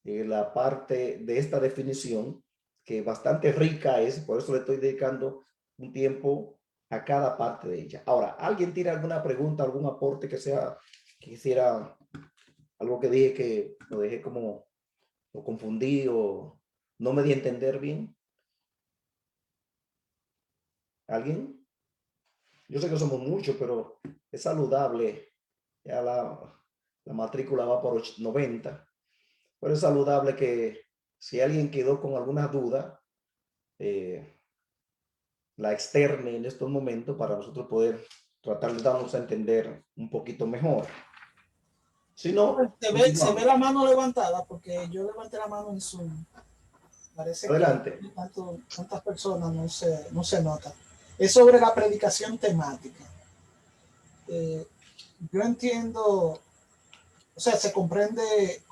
la parte de esta definición, que bastante rica es, por eso le estoy dedicando un tiempo a cada parte de ella. Ahora, ¿alguien tiene alguna pregunta, algún aporte que quisiera, algo que dije que lo dejé como, lo confundí o no me di a entender bien? ¿Alguien? Yo sé que somos muchos, pero es saludable. Ya la matrícula va por 90. Pero es saludable que si alguien quedó con alguna duda, la externe en estos momentos para nosotros poder tratar de darnos a entender un poquito mejor. Si no, se ve la mano levantada porque yo levanté la mano en Zoom. Parece adelante. que tantas personas no se nota. Es sobre la predicación temática. Yo entiendo, o sea, se comprende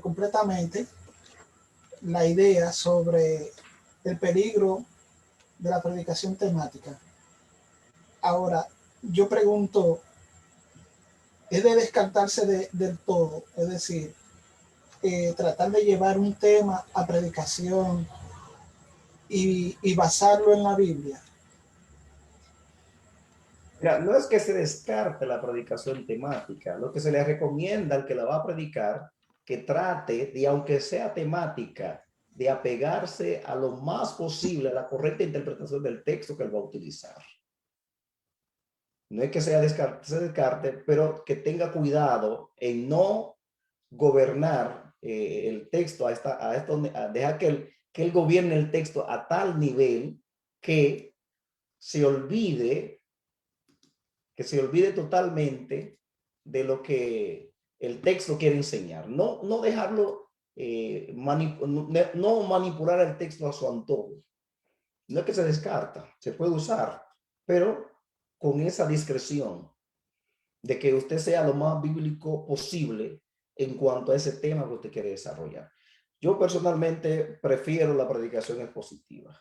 completamente la idea sobre el peligro de la predicación temática. Ahora, yo pregunto, ¿es de descartarse del todo? Es decir, tratar de llevar un tema a predicación y basarlo en la Biblia. Mira, no es que se descarte la predicación temática, lo que se le recomienda al que la va a predicar, que trate de, aunque sea temática, de apegarse a lo más posible a la correcta interpretación del texto que él va a utilizar. No es que se descarte, pero que tenga cuidado en no gobernar el texto dejar que él gobierne el texto a tal nivel que se olvide totalmente de lo que el texto quiere enseñar. No dejarlo, no manipular el texto a su antojo. No es que se descarta, se puede usar, pero con esa discreción de que usted sea lo más bíblico posible en cuanto a ese tema que usted quiere desarrollar. Yo personalmente prefiero la predicación expositiva.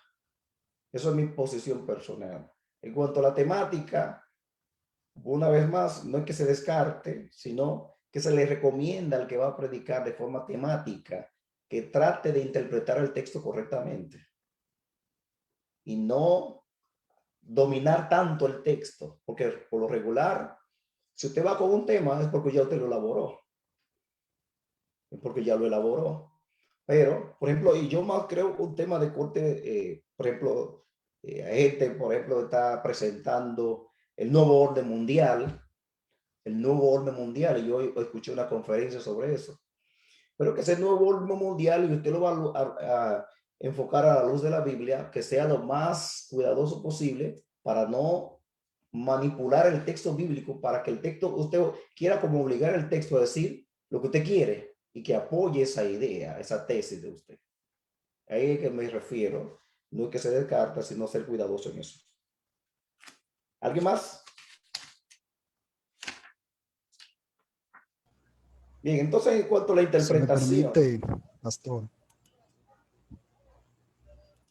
Eso es mi posición personal. En cuanto a la temática, una vez más, no es que se descarte, sino que se le recomienda al que va a predicar de forma temática que trate de interpretar el texto correctamente y no dominar tanto el texto, porque por lo regular, si usted va con un tema es porque ya usted lo elaboró, es porque ya lo elaboró. Pero, por ejemplo, y yo más creo un tema de corte, por ejemplo, hay gente, por ejemplo, está presentando el nuevo orden mundial el nuevo orden mundial, y yo escuché una conferencia sobre eso. Pero que ese nuevo orden mundial, y usted lo va a enfocar a la luz de la Biblia, que sea lo más cuidadoso posible para no manipular el texto bíblico, para que el texto, usted quiera como obligar el texto a decir lo que usted quiere y que apoye esa idea, esa tesis de usted. Ahí es que me refiero. No hay que ser descarta, sino ser cuidadoso en eso. ¿Alguien más? Bien, entonces en cuanto a la Si me interpretación. permite, pastor.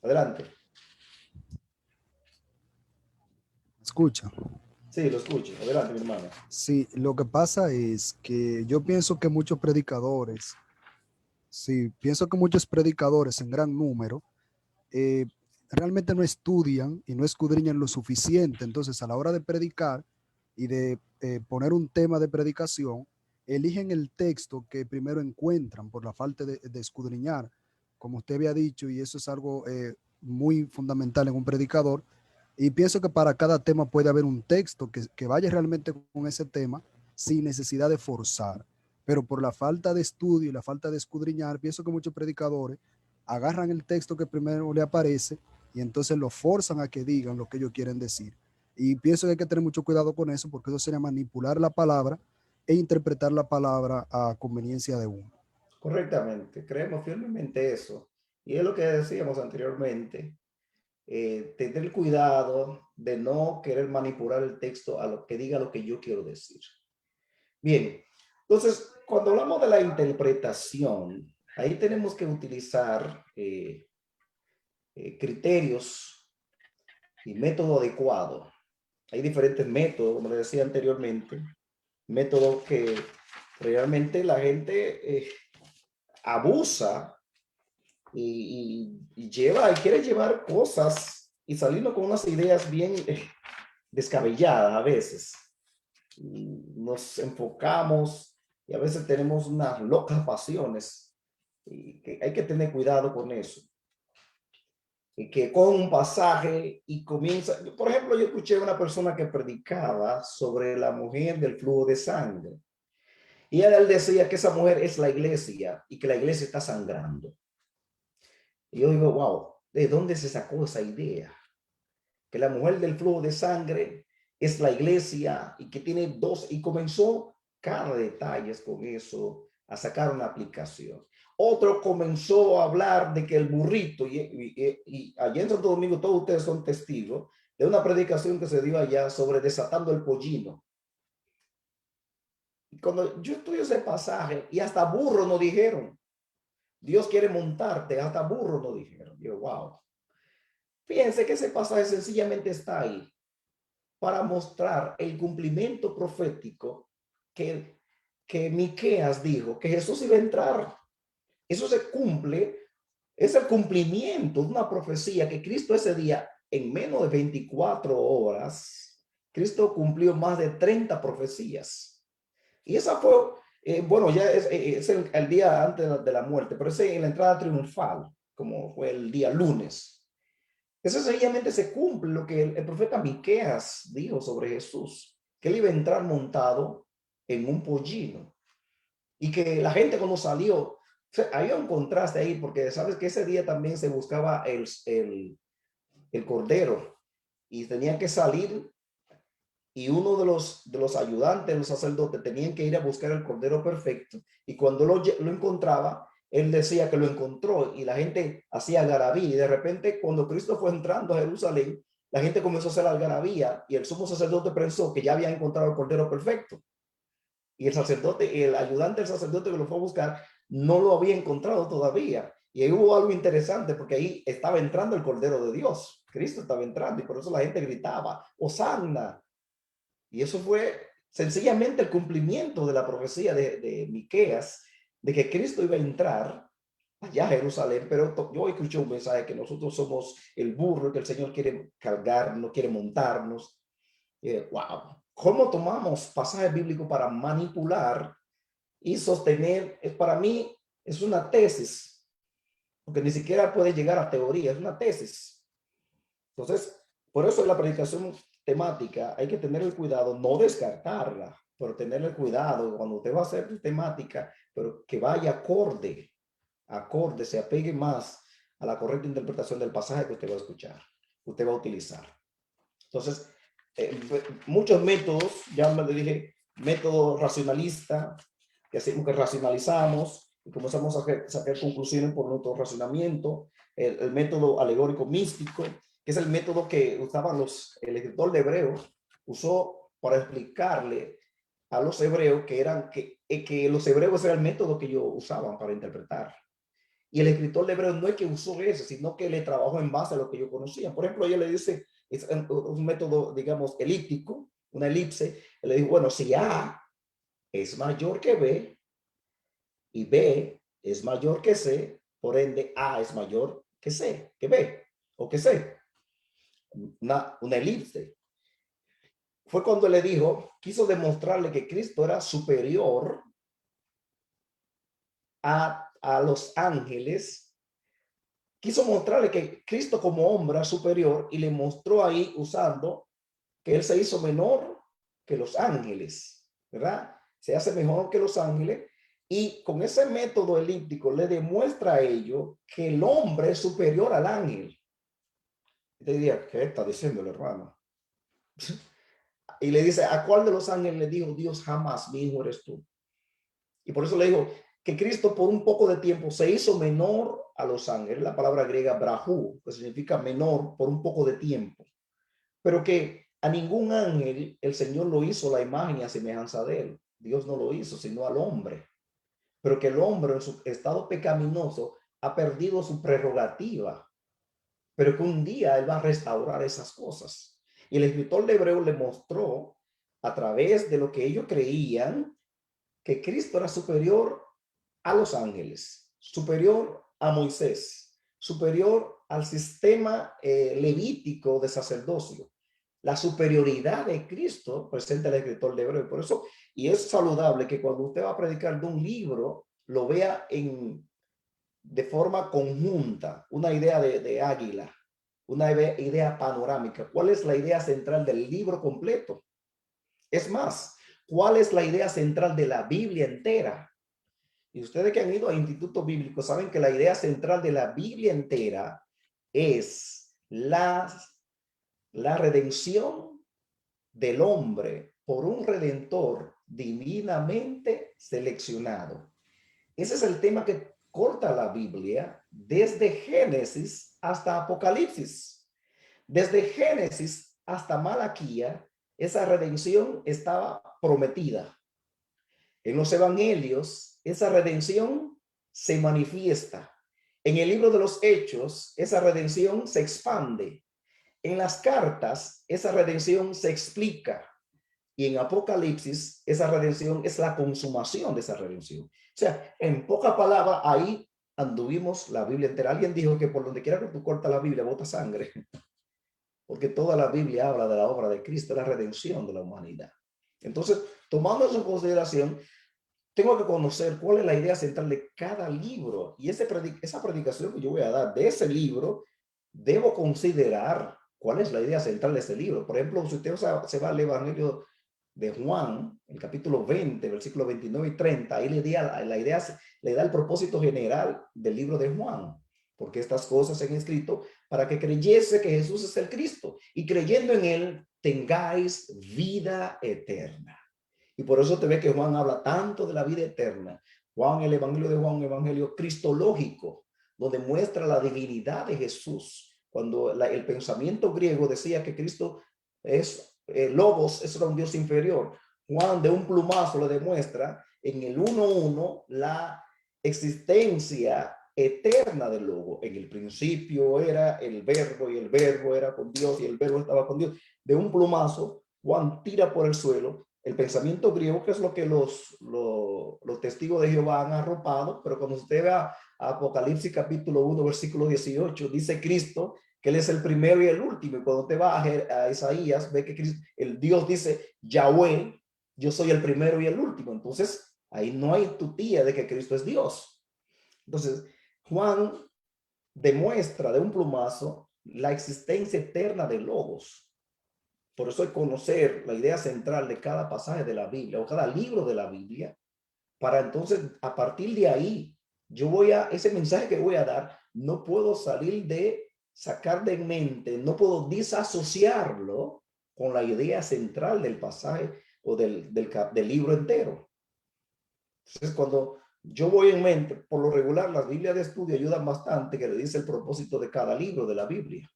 Adelante. Escucha. Sí, lo escucho. Adelante, mi hermano. Sí, lo que pasa es que yo pienso que muchos predicadores, sí, pienso que muchos predicadores en gran número realmente no estudian y no escudriñan lo suficiente. Entonces, a la hora de predicar y de poner un tema de predicación, eligen el texto que primero encuentran por la falta de escudriñar, como usted había dicho, y eso es algo muy fundamental en un predicador. Y pienso que para cada tema puede haber un texto que vaya realmente con ese tema sin necesidad de forzar. Pero por la falta de estudio y la falta de escudriñar, pienso que muchos predicadores agarran el texto que primero le aparece y entonces lo forzan a que digan lo que ellos quieren decir. Y pienso que hay que tener mucho cuidado con eso, porque eso sería manipular la palabra e interpretar la palabra a conveniencia de uno. Correctamente, creemos firmemente eso. Y es lo que decíamos anteriormente, tener cuidado de no querer manipular el texto a lo que diga lo que yo quiero decir. Bien, entonces, cuando hablamos de la interpretación, ahí tenemos que utilizar criterios y método adecuado. Hay diferentes métodos, como les decía anteriormente, métodos que realmente la gente abusa y lleva y quiere llevar cosas y salirnos con unas ideas bien descabelladas a veces. Y nos enfocamos y a veces tenemos unas locas pasiones y que hay que tener cuidado con eso. Y que con un pasaje y comienza, por ejemplo, yo escuché a una persona que predicaba sobre la mujer del flujo de sangre. Y él decía que esa mujer es la iglesia y que la iglesia está sangrando. Y yo digo, wow, ¿de dónde se sacó esa idea? Que la mujer del flujo de sangre es la iglesia y que tiene dos, y comenzó cada detalle con eso, a sacar una aplicación. Otro comenzó a hablar de que el burrito, y allá en Santo Domingo todos ustedes son testigos de una predicación que se dio allá sobre desatando el pollino. Y cuando yo estudio ese pasaje, y hasta burro nos dijeron, Dios quiere montarte, hasta burro nos dijeron. Yo, wow. Fíjense que ese pasaje sencillamente está ahí para mostrar el cumplimiento profético que Miqueas dijo, que Jesús iba a entrar. Eso se cumple, es el cumplimiento de una profecía que Cristo ese día, en menos de 24 horas, Cristo cumplió más de 30 profecías. Y esa fue, bueno, ya es el día antes de la muerte, pero es en la entrada triunfal, como fue el día lunes. Eso sencillamente se cumple lo que el profeta Miqueas dijo sobre Jesús, que él iba a entrar montado en un pollino. Y que la gente cuando salió, o sea, había un contraste ahí, porque sabes que ese día también se buscaba el cordero y tenía que salir, y uno de los ayudantes, los sacerdotes, tenían que ir a buscar el cordero perfecto, y cuando lo encontraba, él decía que lo encontró y la gente hacía algarabía, y de repente cuando Cristo fue entrando a Jerusalén, la gente comenzó a hacer algarabía y el sumo sacerdote pensó que ya había encontrado el cordero perfecto. Y el sacerdote, el ayudante del sacerdote que lo fue a buscar, no lo había encontrado todavía. Y ahí hubo algo interesante, porque ahí estaba entrando el Cordero de Dios. Cristo estaba entrando y por eso la gente gritaba, Hosanna. Y eso fue sencillamente el cumplimiento de la profecía de Miqueas, de que Cristo iba a entrar allá a Jerusalén. Pero yo escuché un mensaje que nosotros somos el burro que el Señor quiere cargar, no quiere montarnos. Wow. ¿Cómo tomamos pasajes bíblicos para manipular y sostener? Para mí es una tesis, porque ni siquiera puede llegar a teoría, es una tesis. Entonces, por eso en la predicación temática hay que tener el cuidado, no descartarla, pero tenerle cuidado cuando usted va a hacer temática, pero que vaya acorde, se apegue más a la correcta interpretación del pasaje que usted va a escuchar, que usted va a utilizar. Entonces, muchos métodos, ya me dije, método racionalista, que hacemos que racionalizamos y comenzamos a sacar conclusiones por nuestro razonamiento, el método alegórico místico, que es el método que usaban el escritor de Hebreos, usó para explicarle a los hebreos que los hebreos era el método que ellos usaban para interpretar. Y el escritor de Hebreos no es que usó ese, sino que le trabajó en base a lo que ellos conocían. Por ejemplo, ella le dice, es un método, digamos, elíptico, una elipse. Él le dijo, bueno, si A es mayor que B y B es mayor que C, por ende A es mayor que C, que B o que C. Una elipse. Fue cuando le dijo, quiso demostrarle que Cristo era superior a los ángeles. Quiso mostrarle que Cristo como hombre era superior y le mostró ahí usando que él se hizo menor que los ángeles, ¿verdad? Se hace mejor que los ángeles y con ese método elíptico le demuestra a ellos que el hombre es superior al ángel. Y te diría, ¿qué está diciendo el hermano? Y le dice, ¿a cuál de los ángeles le dijo Dios jamás, mi hijo eres tú? Y por eso le digo que Cristo por un poco de tiempo se hizo menor a los ángeles, la palabra griega brajú, que significa menor por un poco de tiempo, pero que a ningún ángel el Señor lo hizo la imagen y a semejanza de él. Dios no lo hizo, sino al hombre. Pero que el hombre en su estado pecaminoso ha perdido su prerrogativa, pero que un día él va a restaurar esas cosas. Y el escritor de Hebreo le mostró a través de lo que ellos creían que Cristo era superior a los ángeles, superior a Moisés, superior al sistema levítico de sacerdocio. La superioridad de Cristo presenta el escritor de Hebreo. Por eso, y es saludable que cuando usted va a predicar de un libro, lo vea de forma conjunta, una idea de águila, una idea panorámica. ¿Cuál es la idea central del libro completo? Es más, ¿cuál es la idea central de la Biblia entera? Y ustedes que han ido a institutos bíblicos saben que la idea central de la Biblia entera es la redención del hombre por un redentor divinamente seleccionado. Ese es el tema que corta la Biblia desde Génesis hasta Apocalipsis. Desde Génesis hasta Malaquía, esa redención estaba prometida. En los evangelios, esa redención se manifiesta. En el libro de los Hechos, esa redención se expande. En las cartas, esa redención se explica. Y en Apocalipsis, esa redención es la consumación de esa redención. O sea, en pocas palabras, ahí anduvimos la Biblia entera. Alguien dijo que por donde quiera que tú cortas la Biblia, bota sangre. Porque toda la Biblia habla de la obra de Cristo, la redención de la humanidad. Entonces, tomando eso en consideración, tengo que conocer cuál es la idea central de cada libro. Y esa predicación que yo voy a dar de ese libro, debo considerar cuál es la idea central de ese libro. Por ejemplo, si usted se va al Evangelio de Juan, el capítulo 20, versículos 29 y 30, ahí le da el propósito general del libro de Juan. Porque estas cosas se han escrito para que creyese que Jesús es el Cristo y creyendo en él tengáis vida eterna. Y por eso te ve que Juan habla tanto de la vida eterna. Juan, el evangelio de Juan, un evangelio cristológico, donde muestra la divinidad de Jesús. Cuando el pensamiento griego decía que Cristo es logos, es un Dios inferior. Juan de un plumazo le demuestra en el 1:1 la existencia eterna del logo. En el principio era el verbo y el verbo era con Dios y el verbo estaba con Dios. De un plumazo, Juan tira por el suelo el pensamiento griego, que es lo que los testigos de Jehová han arropado, pero cuando usted vea Apocalipsis capítulo 1, versículo 18, dice Cristo que él es el primero y el último. Y cuando usted va a Isaías, ve que Cristo, el Dios dice, Yahweh, yo soy el primero y el último. Entonces, ahí no hay tutía de que Cristo es Dios. Entonces, Juan demuestra de un plumazo la existencia eterna de Logos. Por eso hay que conocer la idea central de cada pasaje de la Biblia o cada libro de la Biblia, para entonces a partir de ahí ese mensaje que voy a dar, no puedo sacar de mente, no puedo disasociarlo con la idea central del pasaje o del libro entero. Entonces, cuando yo voy en mente, por lo regular, las Biblias de estudio ayudan bastante, que le dice el propósito de cada libro de la Biblia.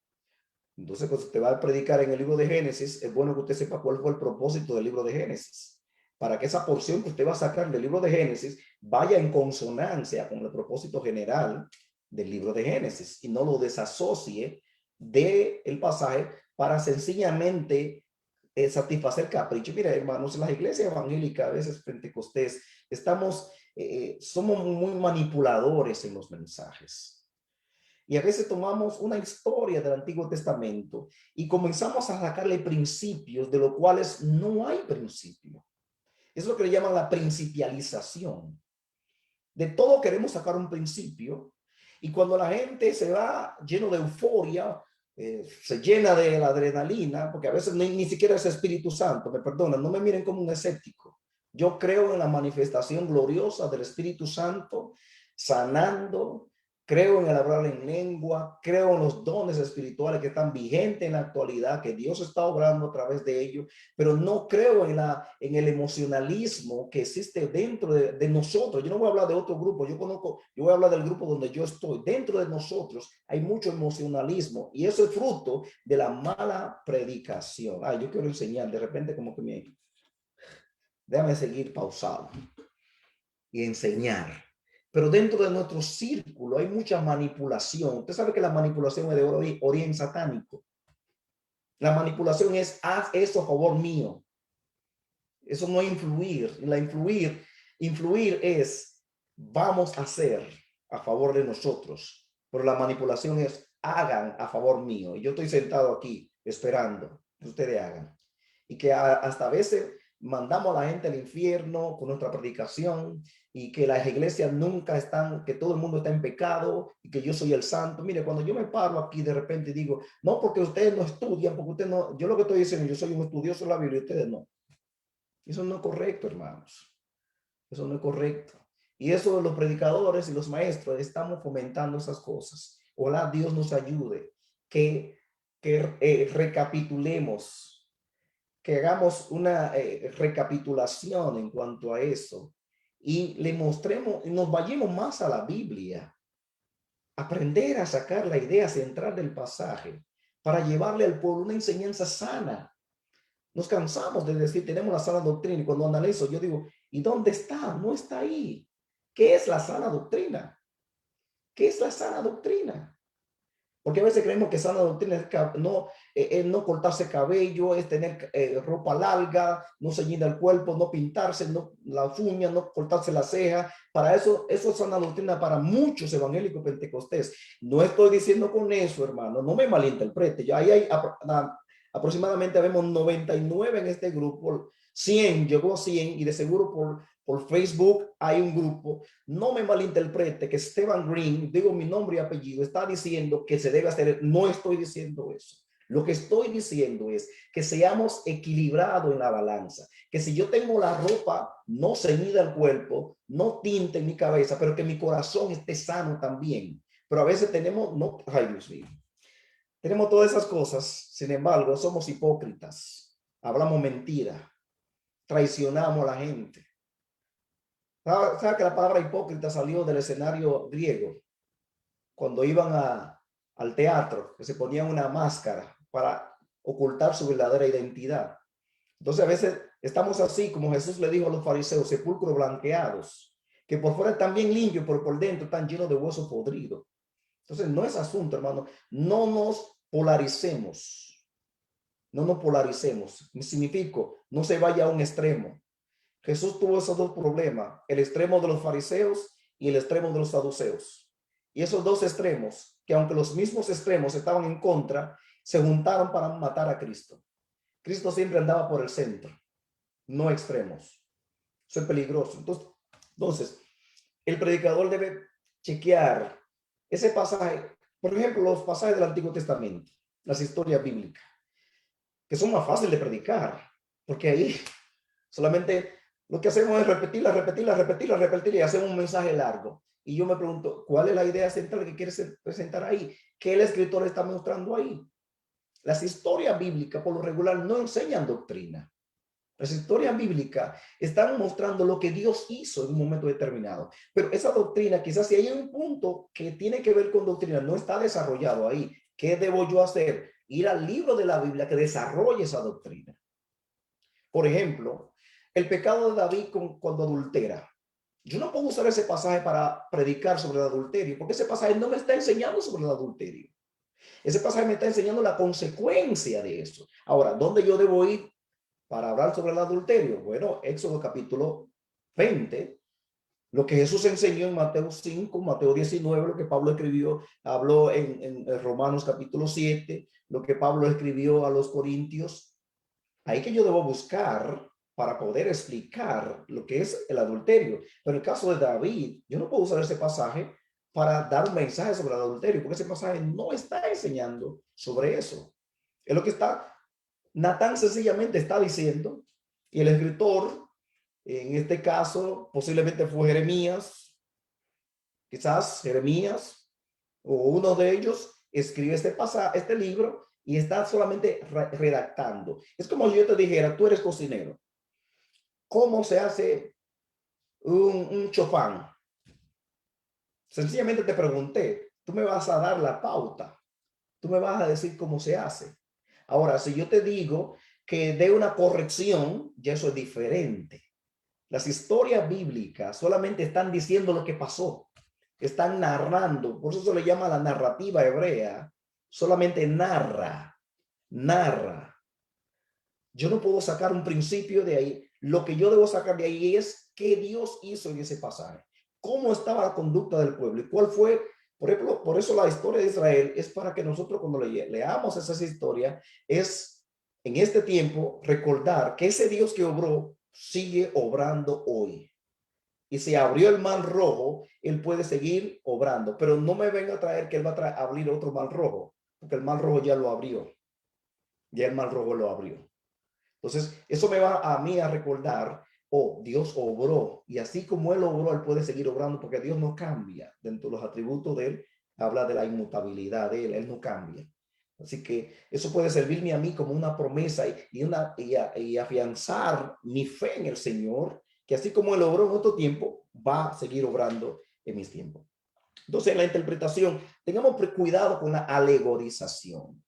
Entonces, cuando usted va a predicar en el libro de Génesis, es bueno que usted sepa cuál fue el propósito del libro de Génesis, para que esa porción que usted va a sacar del libro de Génesis vaya en consonancia con el propósito general del libro de Génesis y no lo desasocie del pasaje para sencillamente satisfacer capricho. Mira, hermanos, en las iglesias evangélicas, a veces pentecostés, somos muy manipuladores en los mensajes. Y a veces tomamos una historia del Antiguo Testamento y comenzamos a sacarle principios de los cuales no hay principio. Es lo que le llaman la principialización. De todo queremos sacar un principio, y cuando la gente se va lleno de euforia, se llena de la adrenalina, porque a veces ni siquiera es Espíritu Santo, me perdonan, no me miren como un escéptico. Yo creo en la manifestación gloriosa del Espíritu Santo, sanando, creo en el hablar en lengua, creo en los dones espirituales que están vigentes en la actualidad, que Dios está obrando a través de ellos, pero no creo en el emocionalismo que existe dentro de nosotros. Yo no voy a hablar de otro grupo, yo voy a hablar del grupo donde yo estoy. Dentro de nosotros hay mucho emocionalismo y eso es fruto de la mala predicación. Yo quiero enseñar, de repente como que déjame seguir pausado y enseñar. Pero dentro de nuestro círculo hay mucha manipulación. Usted sabe que la manipulación es de origen satánico. La manipulación es: haz eso a favor mío. Eso no es influir. Influir es: vamos a hacer a favor de nosotros. Pero la manipulación es: hagan a favor mío. Y yo estoy sentado aquí esperando que ustedes hagan. Y que hasta a veces mandamos a la gente al infierno con nuestra predicación, y que las iglesias nunca están, que todo el mundo está en pecado y que yo soy el santo. Mire, cuando yo me paro aquí de repente digo, no, porque ustedes no estudian, porque ustedes no, yo lo que estoy diciendo, yo soy un estudioso de la Biblia y ustedes no. Eso no es correcto, hermanos. Eso no es correcto. Y eso los predicadores y los maestros estamos fomentando esas cosas. Ojalá Dios nos ayude, que recapitulemos, que hagamos una recapitulación en cuanto a eso y le mostremos y nos vayamos más a la Biblia, aprender a sacar la idea central del pasaje para llevarle al pueblo una enseñanza sana. Nos cansamos de decir tenemos la sana doctrina, y cuando analizo yo digo, ¿y dónde está? No está ahí. ¿Qué es la sana doctrina? ¿Qué es la sana doctrina? Porque a veces creemos que sana doctrina es no cortarse cabello, es tener ropa larga, no ceñir el cuerpo, no pintarse las uñas, no cortarse la ceja. Para eso es sana doctrina para muchos evangélicos pentecostés. No estoy diciendo con eso, hermano, no me malinterprete. Ya ahí hay aproximadamente vemos 99 en este grupo, 100, llegó a 100, y de seguro por Facebook hay un grupo. No me malinterprete que Esteban Green, digo mi nombre y apellido, está diciendo que se debe hacer. No estoy diciendo eso. Lo que estoy diciendo es que seamos equilibrados en la balanza, que si yo tengo la ropa no ceñida al cuerpo, no tinte en mi cabeza, pero que mi corazón esté sano también. Pero a veces tenemos todas esas cosas, sin embargo somos hipócritas, hablamos mentira, traicionamos a la gente. ¿Sabe que la palabra hipócrita salió del escenario griego? Cuando iban al teatro, que se ponían una máscara para ocultar su verdadera identidad. Entonces a veces estamos así, como Jesús le dijo a los fariseos, sepulcros blanqueados, que por fuera están bien limpios, pero por dentro están llenos de hueso podrido. Entonces no es asunto, hermano, no nos polaricemos. No nos polaricemos. Significa, no se vaya a un extremo. Jesús tuvo esos dos problemas, el extremo de los fariseos y el extremo de los saduceos. Y esos dos extremos, que aunque los mismos extremos estaban en contra, se juntaron para matar a Cristo. Cristo siempre andaba por el centro, no extremos. Eso es peligroso. Entonces, el predicador debe chequear ese pasaje, por ejemplo, los pasajes del Antiguo Testamento, las historias bíblicas. que son más fáciles de predicar, porque ahí solamente lo que hacemos es repetirla y hacemos un mensaje largo. Y yo me pregunto, ¿cuál es la idea central que quiere presentar ahí? ¿Qué el escritor está mostrando ahí? Las historias bíblicas por lo regular no enseñan doctrina. Las historias bíblicas están mostrando lo que Dios hizo en un momento determinado. Pero esa doctrina, quizás si hay un punto que tiene que ver con doctrina, no está desarrollado ahí. ¿Qué debo yo hacer? Ir al libro de la Biblia que desarrolle esa doctrina. Por ejemplo, el pecado de David cuando adultera. Yo no puedo usar ese pasaje para predicar sobre el adulterio, porque ese pasaje no me está enseñando sobre el adulterio. Ese pasaje me está enseñando la consecuencia de eso. Ahora, ¿dónde yo debo ir para hablar sobre el adulterio? Bueno, Éxodo capítulo 20, lo que Jesús enseñó en Mateo 5, Mateo 19, lo que Pablo escribió, habló en Romanos capítulo 7, lo que Pablo escribió a los Corintios. Ahí que yo debo buscar para poder explicar lo que es el adulterio. Pero en el caso de David, yo no puedo usar ese pasaje para dar un mensaje sobre el adulterio, porque ese pasaje no está enseñando sobre eso. Es lo que está, Natán sencillamente está diciendo, y el escritor, en este caso, posiblemente fue Jeremías, quizás Jeremías, o uno de ellos, escribe este libro y está solamente redactando. Es como si yo te dijera, tú eres cocinero. ¿Cómo se hace un chofán? Sencillamente te pregunté, tú me vas a dar la pauta, tú me vas a decir cómo se hace. Ahora, si yo te digo que dé una corrección, ya eso es diferente. Las historias bíblicas solamente están diciendo lo que pasó, están narrando, por eso se le llama la narrativa hebrea, solamente narra. Yo no puedo sacar un principio de ahí. Lo que yo debo sacar de ahí es qué Dios hizo en ese pasaje. Cómo estaba la conducta del pueblo y cuál fue, por ejemplo, por eso la historia de Israel es para que nosotros cuando leamos esas historias es en este tiempo recordar que ese Dios que obró sigue obrando hoy. Y si abrió el mar rojo, él puede seguir obrando, pero no me venga a traer que él va a abrir otro mar rojo, porque el mar rojo ya lo abrió. Ya el mar rojo lo abrió. Entonces, eso me va a mí a recordar, Dios obró, y así como él obró, él puede seguir obrando, porque Dios no cambia. Dentro de los atributos de él, habla de la inmutabilidad de él no cambia. Así que eso puede servirme a mí como una promesa y afianzar mi fe en el Señor, que así como él obró en otro tiempo, va a seguir obrando en mis tiempos. Entonces, en la interpretación, tengamos cuidado con la alegorización.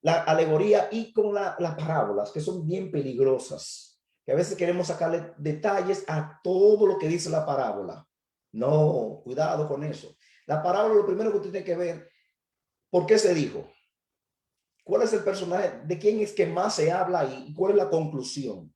La alegoría y con las parábolas, que son bien peligrosas, que a veces queremos sacarle detalles a todo lo que dice la parábola. No, cuidado con eso. La parábola, lo primero que usted tiene que ver, ¿por qué se dijo? ¿Cuál es el personaje? ¿De quién es que más se habla ahí? ¿Y cuál es la conclusión?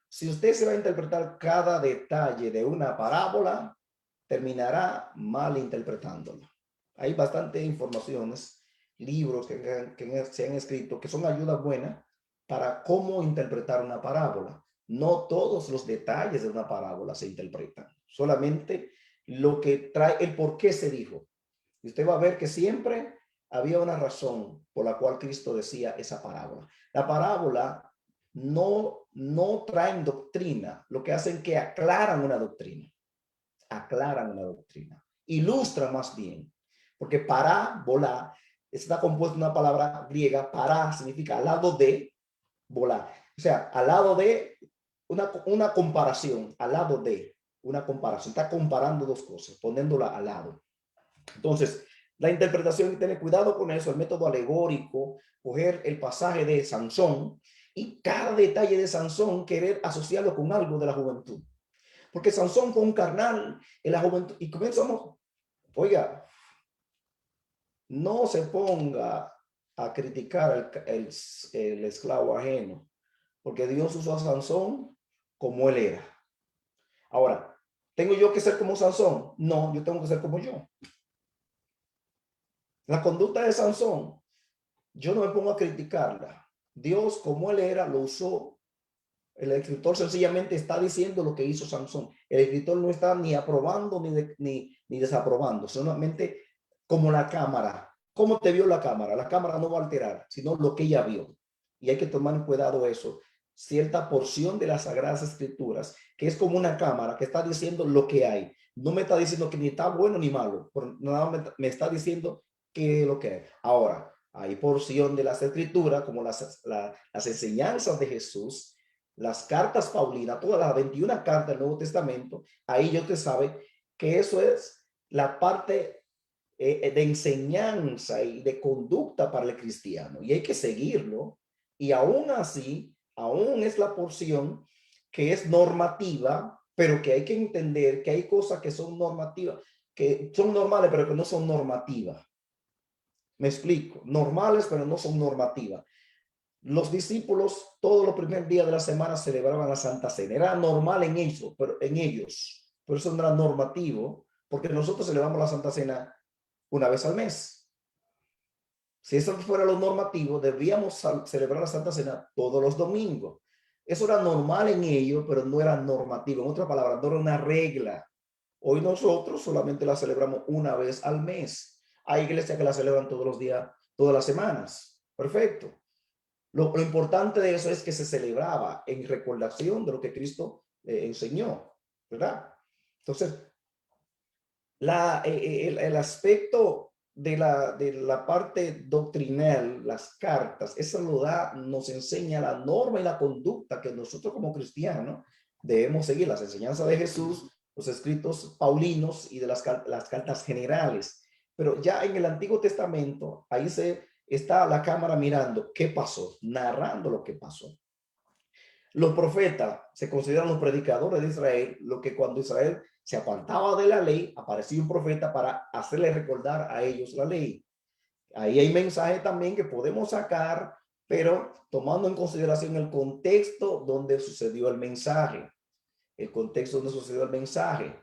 Si usted se va a interpretar cada detalle de una parábola, terminará mal interpretándola. Hay bastantes informaciones, libros que se han escrito que son ayudas buenas para cómo interpretar una parábola. No todos los detalles de una parábola se interpretan, solamente lo que trae el por qué se dijo. Y usted va a ver que siempre había una razón por la cual Cristo decía esa parábola. La parábola no traen doctrina, lo que hacen que aclaran una doctrina. Ilustran más bien, porque parábola está compuesta de una palabra griega, para significa al lado de, volar. O sea, al lado de una comparación, al lado de una comparación. Está comparando dos cosas, poniéndola al lado. Entonces, la interpretación hay que tener cuidado con eso, el método alegórico, coger el pasaje de Sansón y cada detalle de Sansón querer asociarlo con algo de la juventud. Porque Sansón fue un carnal en la juventud y comenzamos, oiga, no se ponga a criticar el esclavo ajeno, porque Dios usó a Sansón como él era. Ahora, ¿tengo yo que ser como Sansón? No, yo tengo que ser como yo. La conducta de Sansón, yo no me pongo a criticarla. Dios, como él era, lo usó. El escritor sencillamente está diciendo lo que hizo Sansón. El escritor no está ni aprobando ni desaprobando, solamente como la cámara. ¿Cómo te vio la cámara? La cámara no va a alterar, sino lo que ella vio. y hay que tomar cuidado eso, cierta porción de las Sagradas Escrituras, que es como una cámara que está diciendo lo que hay. No me está diciendo que ni está bueno ni malo, nada me está diciendo qué es lo que hay. Ahora, hay porción de las Escrituras, como las enseñanzas de Jesús, las cartas paulinas, todas las 21 cartas del Nuevo Testamento, ahí ya usted sabe que eso es la parte de enseñanza y de conducta para el cristiano, y hay que seguirlo. Y aún así, aún es la porción que es normativa, pero que hay que entender que hay cosas que son normativas, que son normales, pero que no son normativas. Me explico, normales, pero no son normativas. Los discípulos todos los primeros días de la semana celebraban la Santa Cena. Era normal en ellos, pero eso no era normativo, porque nosotros celebramos la Santa Cena una vez al mes. Si eso fuera lo normativo, debíamos celebrar la Santa Cena todos los domingos. Eso era normal en ellos, pero no era normativo. En otras palabras, no era una regla. Hoy nosotros solamente la celebramos una vez al mes. Hay iglesias que la celebran todos los días, todas las semanas. Perfecto. Lo importante de eso es que se celebraba en recordación de lo que Cristo enseñó, ¿verdad? Entonces, el aspecto de la parte doctrinal, las cartas, eso nos enseña la norma y la conducta que nosotros como cristianos debemos seguir, las enseñanzas de Jesús, los escritos paulinos y de las cartas generales. Pero ya en el Antiguo Testamento, ahí está la cámara mirando qué pasó, narrando lo que pasó. Los profetas se consideran los predicadores de Israel, lo que cuando Israel se apartaba de la ley, aparecía un profeta para hacerle recordar a ellos la ley. Ahí hay mensajes también que podemos sacar, pero tomando en consideración el contexto donde sucedió el mensaje. El contexto donde sucedió el mensaje.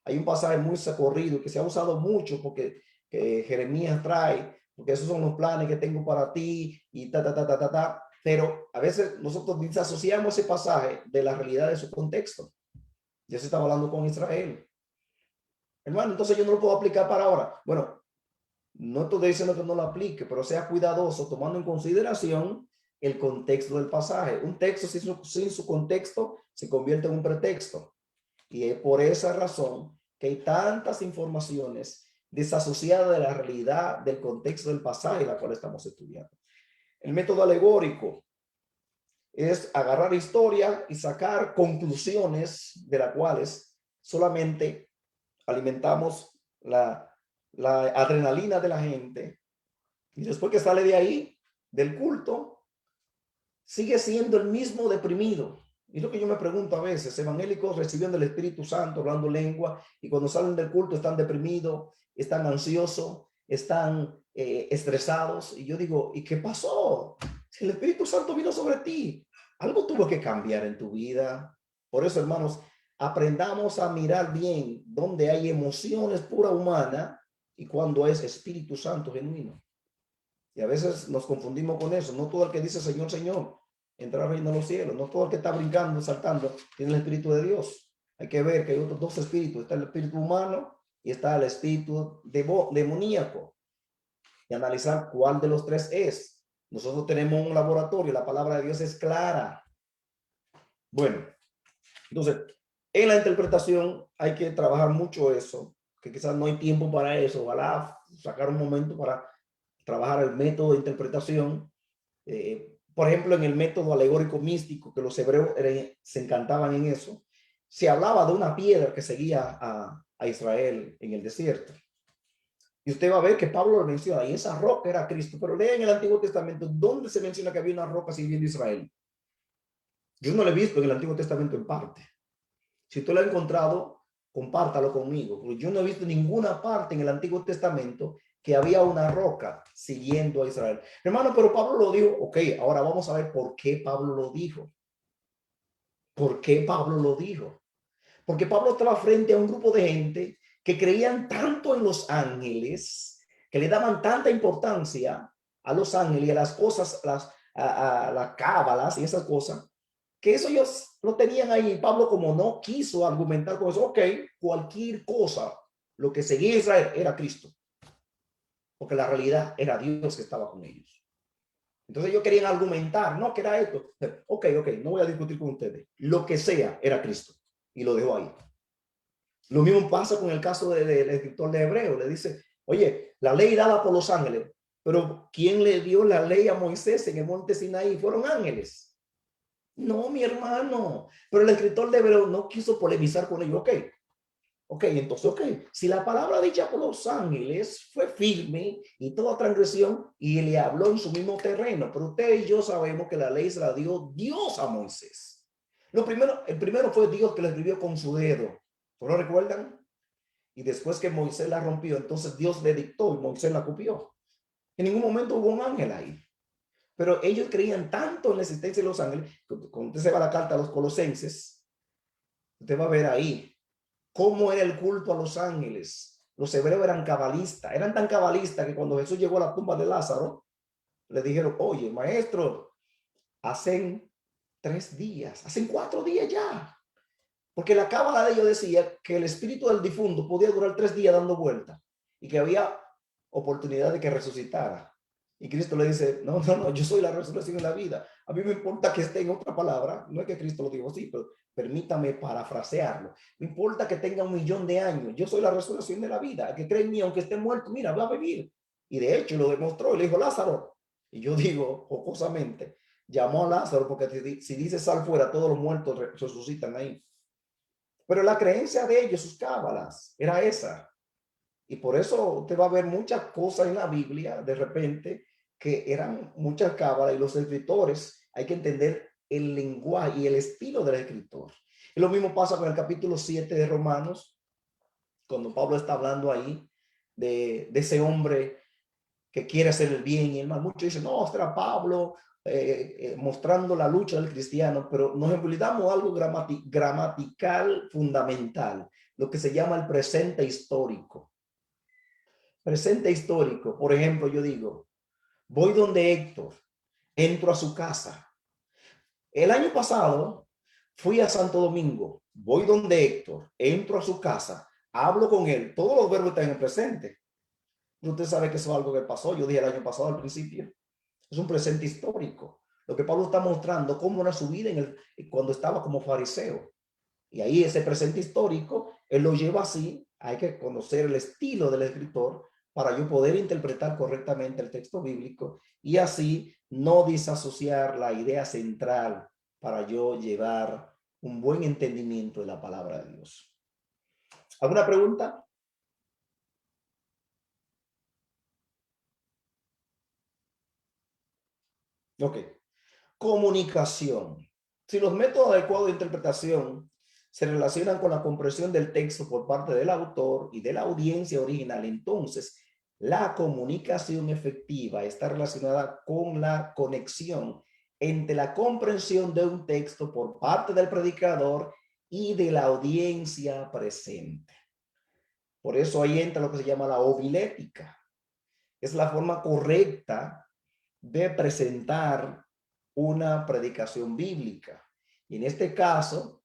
Hay un pasaje muy socorrido que se ha usado mucho porque Jeremías trae, porque esos son los planes que tengo para ti y pero a veces nosotros disasociamos ese pasaje de la realidad de su contexto. Ya se estaba hablando con Israel. Hermano, entonces yo no lo puedo aplicar para ahora. Bueno, no estoy diciendo que no lo aplique, pero sea cuidadoso tomando en consideración el contexto del pasaje. Un texto sin su contexto se convierte en un pretexto. Y es por esa razón que hay tantas informaciones desasociadas de la realidad del contexto del pasaje la cual estamos estudiando. El método alegórico es agarrar historia y sacar conclusiones de las cuales solamente alimentamos la adrenalina de la gente, y después que sale de ahí, del culto, sigue siendo el mismo deprimido. Y lo que yo me pregunto a veces, evangélicos recibiendo el Espíritu Santo, hablando lengua, y cuando salen del culto están deprimidos, están ansiosos, están estresados, y yo digo, ¿y qué pasó? Si el Espíritu Santo vino sobre ti, algo tuvo que cambiar en tu vida. Por eso, hermanos, aprendamos a mirar bien dónde hay emociones pura humana y cuando es Espíritu Santo genuino. Y a veces nos confundimos con eso. No todo el que dice Señor, Señor entra al reino de los cielos. No todo el que está brincando, saltando, tiene el Espíritu de Dios. Hay que ver que hay otros dos espíritus. Está el espíritu humano y está el espíritu demoníaco. Y analizar cuál de los tres es. Nosotros tenemos un laboratorio. La palabra de Dios es clara. Bueno, entonces, en la interpretación hay que trabajar mucho eso, que quizás no hay tiempo para eso. Ojalá sacar un momento para trabajar el método de interpretación. Por ejemplo, en el método alegórico místico, que los hebreos se encantaban en eso, se hablaba de una piedra que seguía a Israel en el desierto. Y usted va a ver que Pablo lo menciona, y esa roca era Cristo. Pero lea en el Antiguo Testamento, ¿dónde se menciona que había una roca siguiendo a Israel? Yo no lo he visto en el Antiguo Testamento en parte. Si tú lo has encontrado, compártalo conmigo. Porque yo no he visto ninguna parte en el Antiguo Testamento que había una roca siguiendo a Israel. Hermano, pero Pablo lo dijo. Ok, ahora vamos a ver por qué Pablo lo dijo. ¿Por qué Pablo lo dijo? Porque Pablo estaba frente a un grupo de gente que creían tanto en los ángeles, que le daban tanta importancia a los ángeles y a las cosas, a las cábalas y esas cosas, que eso ellos lo tenían ahí. Pablo, como no quiso argumentar con eso, ok, cualquier cosa, lo que seguía Israel era Cristo, porque la realidad era Dios que estaba con ellos. Entonces ellos querían argumentar, no, que era esto. Ok, no voy a discutir con ustedes. Lo que sea era Cristo. Y lo dejó ahí. Lo mismo pasa con el caso del escritor de Hebreo. Le dice, oye, la ley dada por los ángeles, pero ¿quién le dio la ley a Moisés en el monte Sinaí? Fueron ángeles. No, mi hermano. Pero el escritor de Hebreo no quiso polemizar con ellos. Entonces, si la palabra dicha por los ángeles fue firme y toda transgresión y le habló en su mismo terreno, pero usted y yo sabemos que la ley se la dio Dios a Moisés. El primero fue Dios que la escribió con su dedo. ¿No lo recuerdan? Y después que Moisés la rompió, entonces Dios le dictó y Moisés la copió. En ningún momento hubo un ángel ahí. Pero ellos creían tanto en la existencia de los ángeles, cuando usted se va a la carta a los Colosenses, usted va a ver ahí cómo era el culto a los ángeles. Los hebreos eran cabalistas, eran tan cabalistas que cuando Jesús llegó a la tumba de Lázaro, le dijeron, oye, maestro, hacen 3 días, hacen 4 días ya. Porque la cábala de ellos decía que el espíritu del difunto podía durar 3 días dando vuelta y que había oportunidad de que resucitara. Y Cristo le dice, no, yo soy la resurrección y la vida. A mí me importa que esté en otra palabra, no es que Cristo lo dijo así, pero permítame parafrasearlo. Me importa que tenga 1.000.000 de años. Yo soy la resurrección de la vida. El que cree en mí, aunque esté muerto, mira, va a vivir. Y de hecho lo demostró. Le dijo Lázaro. Y yo digo, jocosamente, llamó a Lázaro porque si dice sal fuera, todos los muertos resucitan ahí. Pero la creencia de ellos, sus cábalas, era esa. Y por eso usted va a ver muchas cosas en la Biblia, de repente, que eran muchas cábalas, y los escritores, hay que entender el lenguaje y el estilo del escritor. Y lo mismo pasa con el capítulo 7 de Romanos, cuando Pablo está hablando ahí de ese hombre que quiere hacer el bien y el mal. Muchos dicen, no, será Pablo mostrando la lucha del cristiano, pero nos olvidamos algo gramatical fundamental, lo que se llama el presente histórico. Presente histórico, por ejemplo, yo digo, voy donde Héctor, entro a su casa. El año pasado fui a Santo Domingo, voy donde Héctor, entro a su casa, hablo con él, todos los verbos están en el presente. Usted sabe que eso es algo que pasó, yo dije el año pasado al principio. Es un presente histórico. Lo que Pablo está mostrando, cómo era su vida cuando estaba como fariseo. Y ahí ese presente histórico, él lo lleva así. Hay que conocer el estilo del escritor para yo poder interpretar correctamente el texto bíblico y así no disasociar la idea central para yo llevar un buen entendimiento de la palabra de Dios. ¿Alguna pregunta? Ok. Comunicación. Si los métodos adecuados de interpretación se relacionan con la comprensión del texto por parte del autor y de la audiencia original, entonces la comunicación efectiva está relacionada con la conexión entre la comprensión de un texto por parte del predicador y de la audiencia presente. Por eso ahí entra lo que se llama la homilética. Es la forma correcta de presentar una predicación bíblica. Y en este caso,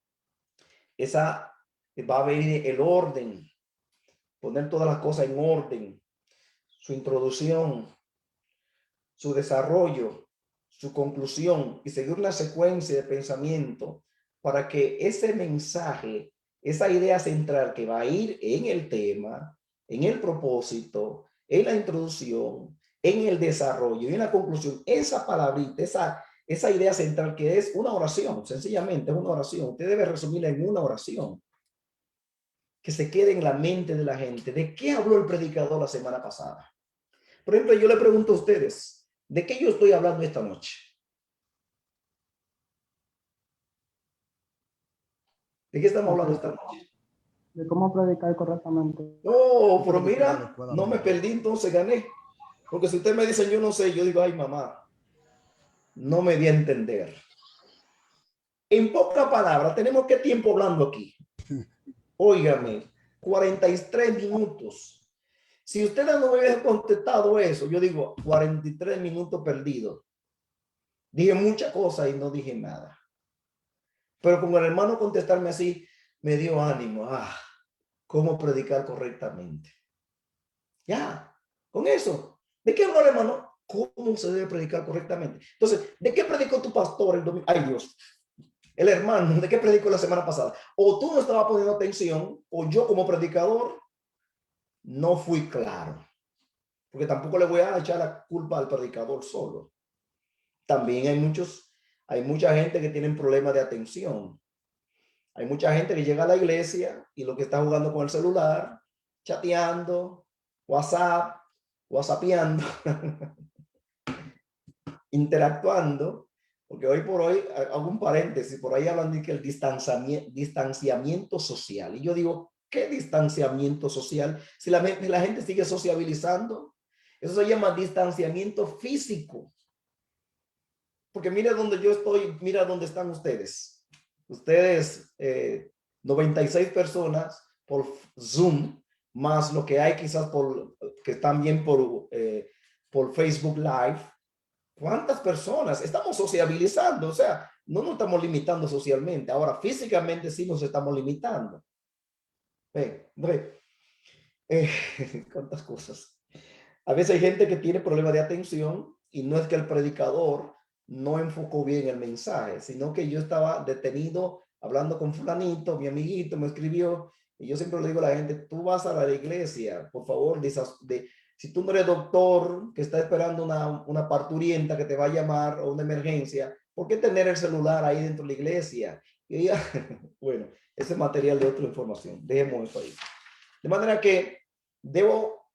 esa va a venir el orden, poner todas las cosas en orden, su introducción, su desarrollo, su conclusión y seguir una secuencia de pensamiento para que ese mensaje, esa idea central que va a ir en el tema, en el propósito, en la introducción, en el desarrollo y en la conclusión, esa palabrita, esa idea central que es una oración, sencillamente es una oración. Usted debe resumirla en una oración que se quede en la mente de la gente. ¿De qué habló el predicador la semana pasada? Por ejemplo, yo le pregunto a ustedes, ¿de qué yo estoy hablando esta noche? ¿De qué estamos hablando esta noche? De cómo predicar correctamente. Oh, pero mira, no me perdí, entonces gané. Porque si usted me dice, yo no sé, yo digo, ay, mamá, no me di a entender. En pocas palabras, tenemos qué tiempo hablando aquí. Óigame, 43 minutos. Si usted no me hubiera contestado eso, yo digo 43 minutos perdidos. Dije muchas cosas y no dije nada. Pero con el hermano contestarme así, me dio ánimo. Cómo predicar correctamente. Ya, con eso. ¿De qué habló el hermano? cómo se debe predicar correctamente. Entonces, ¿de qué predicó tu pastor el domingo? Ay, Dios. El hermano, ¿de qué predicó la semana pasada? O tú no estabas poniendo atención, o yo como predicador no fui claro. Porque tampoco le voy a echar la culpa al predicador solo. También hay mucha gente que tiene problemas de atención. Hay mucha gente que llega a la iglesia y lo que está jugando con el celular, chateando, whatsappeando, interactuando, porque hoy por hoy, hago un paréntesis, por ahí hablan de que el distanciamiento social. Y yo digo, ¿qué distanciamiento social? Si la gente sigue sociabilizando, eso se llama distanciamiento físico. Porque mira donde yo estoy, mira dónde están ustedes. Ustedes, 96 personas por Zoom, más lo que hay quizás que están bien por Facebook Live. ¿Cuántas personas? Estamos sociabilizando, o sea, no nos estamos limitando socialmente. Ahora, físicamente sí nos estamos limitando. ¿Cuántas cosas? A veces hay gente que tiene problemas de atención y no es que el predicador no enfocó bien el mensaje, sino que yo estaba detenido hablando con fulanito, mi amiguito me escribió, y yo siempre le digo a la gente, tú vas a la iglesia, por favor, si tú no eres doctor que está esperando una parturienta que te va a llamar o una emergencia, ¿por qué tener el celular ahí dentro de la iglesia? Y ya, bueno, ese es material de otra información, dejemos eso ahí. De manera que debo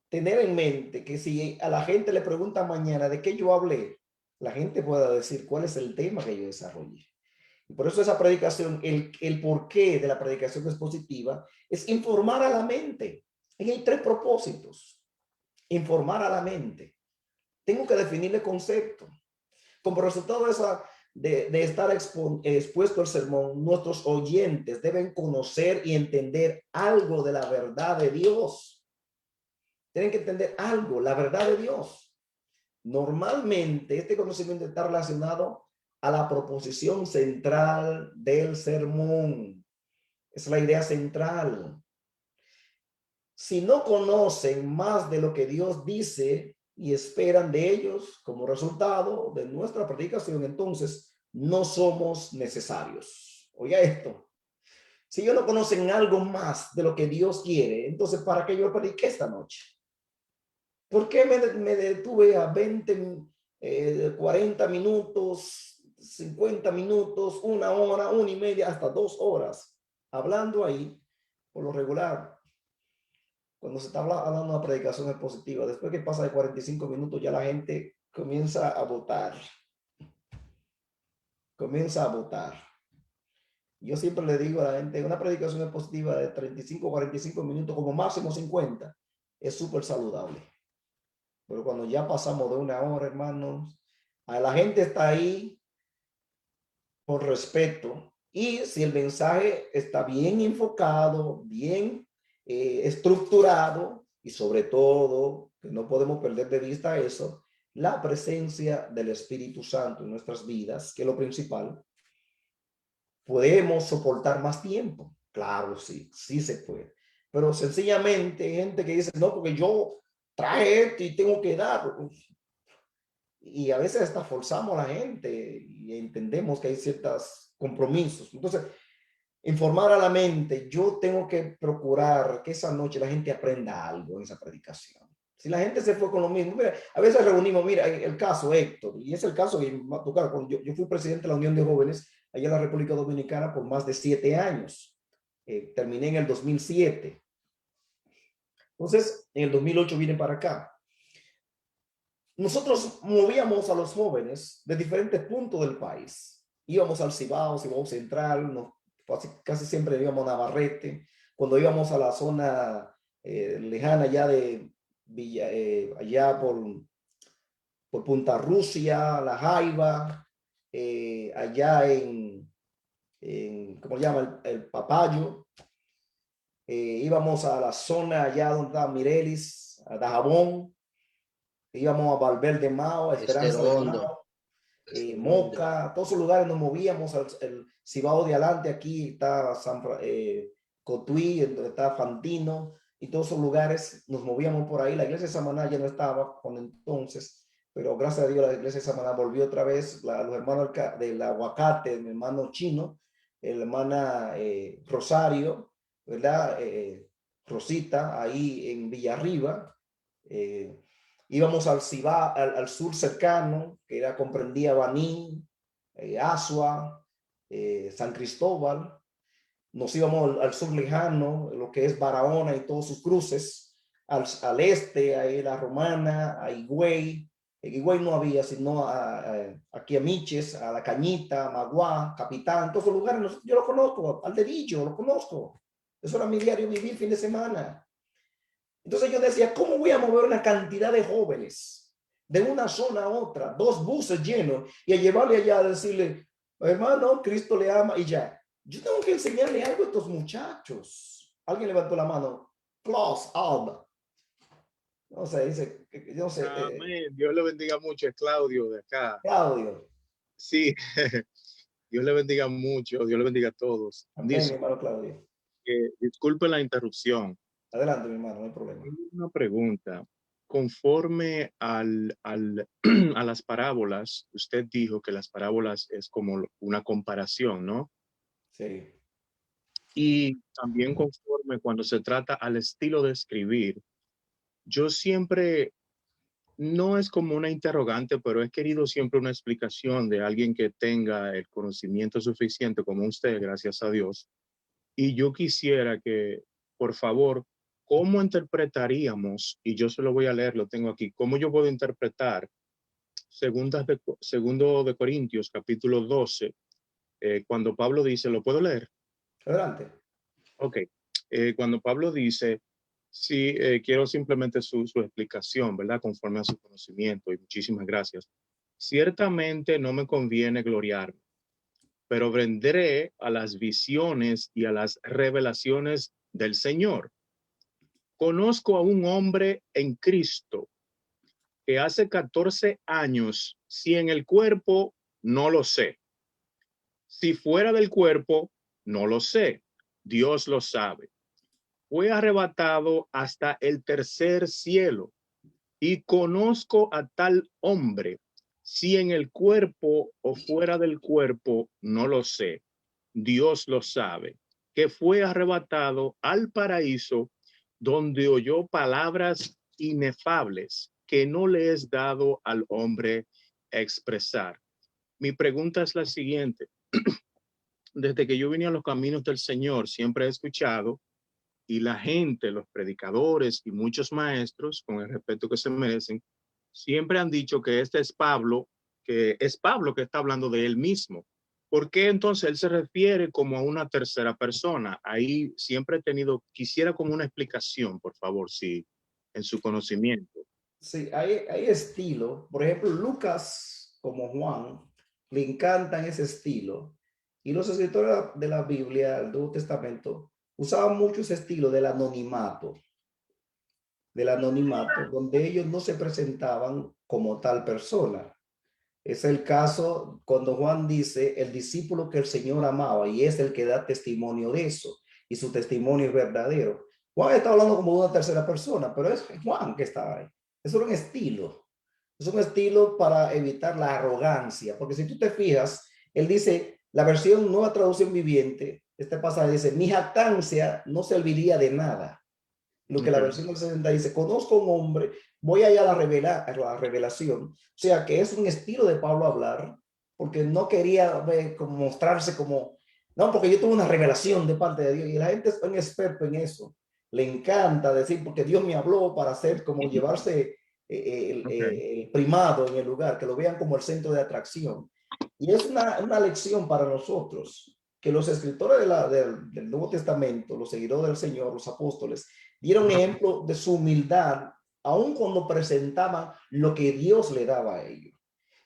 tener en mente que si a la gente le pregunta mañana de qué yo hablé, la gente pueda decir cuál es el tema que yo desarrollé. Y por eso esa predicación, el porqué de la predicación expositiva es informar a la mente. Y hay 3 propósitos. Informar a la mente. Tengo que definirle concepto. Como resultado de estar expuesto al sermón, nuestros oyentes deben conocer y entender algo de la verdad de Dios. Tienen que entender algo, la verdad de Dios. Normalmente este conocimiento está relacionado a la proposición central del sermón. Es la idea central. Si no conocen más de lo que Dios dice y esperan de ellos como resultado de nuestra predicación, entonces no somos necesarios. Oiga esto. Si ellos no conocen algo más de lo que Dios quiere, entonces ¿para qué yo prediqué esta noche? ¿Por qué me detuve a 20, 40 minutos, 50 minutos, 1 hora, 1:30, hasta 2 horas hablando ahí? Por lo regular, cuando se está hablando de una predicación expositiva, después que pasa de 45 minutos, ya la gente comienza a votar. Comienza a votar. Yo siempre le digo a la gente, una predicación expositiva de 35 o 45 minutos, como máximo 50, es súper saludable. Pero cuando ya pasamos de 1 hora, hermanos, a la gente está ahí por respeto. Y si el mensaje está bien enfocado, bien estructurado, y sobre todo, que no podemos perder de vista eso, la presencia del Espíritu Santo en nuestras vidas, que es lo principal, podemos soportar más tiempo. Claro, sí, sí se puede. Pero sencillamente hay gente que dice, no, porque yo traje esto y tengo que dar. Y a veces hasta forzamos a la gente y entendemos que hay ciertos compromisos. Entonces, informar a la mente, yo tengo que procurar que esa noche la gente aprenda algo en esa predicación. Si la gente se fue con lo mismo, mira, a veces reunimos, mira, el caso Héctor, y es el caso que me va a tocar, cuando yo fui presidente de la Unión de Jóvenes allá en la República Dominicana por más de 7 años. Terminé en el 2007. Entonces, en el 2008 vine para acá. Nosotros movíamos a los jóvenes de diferentes puntos del país. Íbamos al Cibao Central, casi siempre íbamos a Navarrete. Cuando íbamos a la zona lejana ya de Villa, allá por Punta Rusia, La Jaiba, allá ¿cómo se llama? El Papayo. Íbamos a la zona allá donde está Mirelis, a Dajabón. Íbamos a Valverde Mao, a Esperanza de Mao, Moca, todos esos lugares nos movíamos. El Cibao de adelante, aquí está Cotuí, donde está Fantino, y todos esos lugares, nos movíamos por ahí. La iglesia de Samaná ya no estaba con entonces, pero gracias a Dios la iglesia de Samaná volvió otra vez. Los hermanos del aguacate, mi hermano Chino, la hermana Rosario, ¿verdad? Rosita, ahí en Villarriba. Íbamos al Cibá, al sur cercano, que era, comprendía Baní, Asua, San Cristóbal. Nos íbamos al sur lejano, lo que es Barahona y todos sus cruces, al este, a La Romana, a Higüey. En Higüey no había, sino aquí a Miches, a La Cañita, a Maguá, Capitán, todos esos lugares, yo lo conozco, al dedillo, lo conozco. Eso era mi diario vivir fin de semana. Entonces yo decía, ¿cómo voy a mover una cantidad de jóvenes de una zona a otra, 2 buses llenos, y a llevarle allá a decirle, hermano, Cristo le ama y ya? Yo tengo que enseñarle algo a estos muchachos. Alguien levantó la mano. Klaus Alba. No sé, dice, yo no sé. Amén. Dios le bendiga mucho. Es Claudio de acá. Claudio. Sí. Dios le bendiga mucho. Dios le bendiga a todos. Amén, mi hermano Claudio. Disculpe la interrupción. Adelante, mi hermano, no hay problema. Una pregunta. Conforme a las parábolas, usted dijo que las parábolas es como una comparación, ¿no? Sí. Y también conforme cuando se trata al estilo de escribir, yo siempre, no es como una interrogante, pero he querido siempre una explicación de alguien que tenga el conocimiento suficiente como usted, gracias a Dios. Y yo quisiera que, por favor, ¿cómo interpretaríamos? Y yo se lo voy a leer, lo tengo aquí. ¿Cómo yo puedo interpretar segundo de Corintios, capítulo 12, cuando Pablo dice, ¿lo puedo leer? Adelante. Ok. Cuando Pablo dice, sí, quiero simplemente su explicación, ¿verdad? Conforme a su conocimiento, y muchísimas gracias. Ciertamente no me conviene gloriarme, pero vendré a las visiones y a las revelaciones del Señor. Conozco a un hombre en Cristo que hace 14 años, si en el cuerpo, no lo sé. Si fuera del cuerpo, no lo sé. Dios lo sabe. Fue arrebatado hasta el tercer cielo y conozco a tal hombre. Si en el cuerpo o fuera del cuerpo, no lo sé. Dios lo sabe, que fue arrebatado al paraíso donde oyó palabras inefables que no le es dado al hombre expresar. Mi pregunta es la siguiente. Desde que yo vine a los caminos del Señor, siempre he escuchado, y la gente, los predicadores y muchos maestros, con el respeto que se merecen, siempre han dicho que este es Pablo, que es Pablo que está hablando de él mismo. ¿Por qué entonces él se refiere como a una tercera persona? Ahí siempre he tenido, quisiera como una explicación, por favor, si en su conocimiento. Sí, hay estilo. Por ejemplo, Lucas, como Juan, le encantan ese estilo. Y los escritores de la Biblia, el Nuevo Testamento, usaban mucho ese estilo del anonimato, donde ellos no se presentaban como tal persona. Es el caso cuando Juan dice, el discípulo que el Señor amaba, y es el que da testimonio de eso, y su testimonio es verdadero. Juan está hablando como de una tercera persona, pero es Juan que está ahí. Es un estilo. Es un estilo para evitar la arrogancia, porque si tú te fijas, él dice, la versión Nueva Traducción Viviente, este pasaje dice, mi jactancia no serviría de nada. Lo que la versión del 60 dice, conozco a un hombre, voy allá a la revelación. O sea, que es un estilo de Pablo hablar, porque no quería como mostrarse como, no, porque yo tuve una revelación de parte de Dios, y la gente es un experto en eso. Le encanta decir, porque Dios me habló para hacer, como llevarse el primado en el lugar, que lo vean como el centro de atracción. Y es una lección para nosotros, que los escritores del Nuevo Testamento, los seguidores del Señor, los apóstoles, dieron ejemplo de su humildad, aun cuando presentaban lo que Dios le daba a ellos.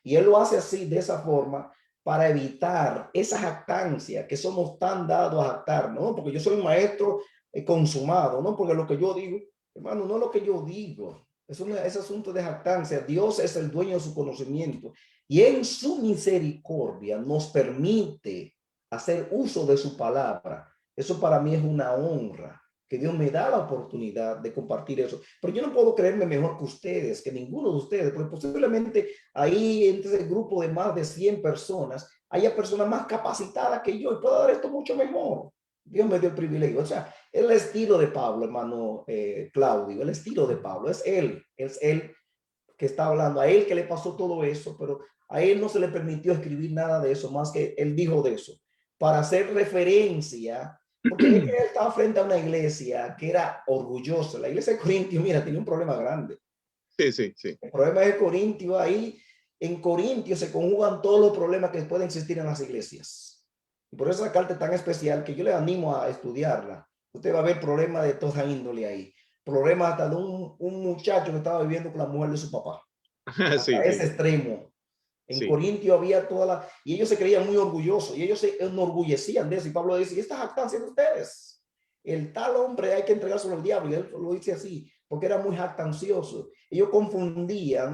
Y él lo hace así, de esa forma, para evitar esa jactancia que somos tan dados a jactar, ¿no? Porque yo soy un maestro consumado, ¿no? Porque lo que yo digo, hermano, no es lo que yo digo. Es asunto de jactancia. Dios es el dueño de su conocimiento. Y en su misericordia nos permite hacer uso de su palabra. Eso para mí es una honra. que Dios me da la oportunidad de compartir eso. Pero yo no puedo creerme mejor que ustedes, que ninguno de ustedes, porque posiblemente ahí entre ese grupo de más de 100 personas haya personas más capacitadas que yo y puedo dar esto mucho mejor. Dios me dio el privilegio. O sea, el estilo de Pablo, hermano Claudio, el estilo de Pablo, es él que está hablando, a él que le pasó todo eso, pero a él no se le permitió escribir nada de eso, más que él dijo de eso, para hacer referencia, porque él estaba frente a una iglesia que era orgullosa. La iglesia de Corintio, mira, tenía un problema grande. Sí. El problema de Corintio, ahí en Corintio se conjugan todos los problemas que pueden existir en las iglesias. Y por eso la carta es tan especial que yo le animo a estudiarla. Usted va a ver problemas de toda índole ahí. Problemas hasta de un muchacho que estaba viviendo con la mujer de su papá. Hasta ese extremo. En Corintio había toda la... Y ellos se creían muy orgullosos y ellos se enorgullecían de eso. Y Pablo dice, ¿y esta jactancia de ustedes? El tal hombre hay que entregárselo al diablo. Y él lo dice así, porque era muy jactancioso. Ellos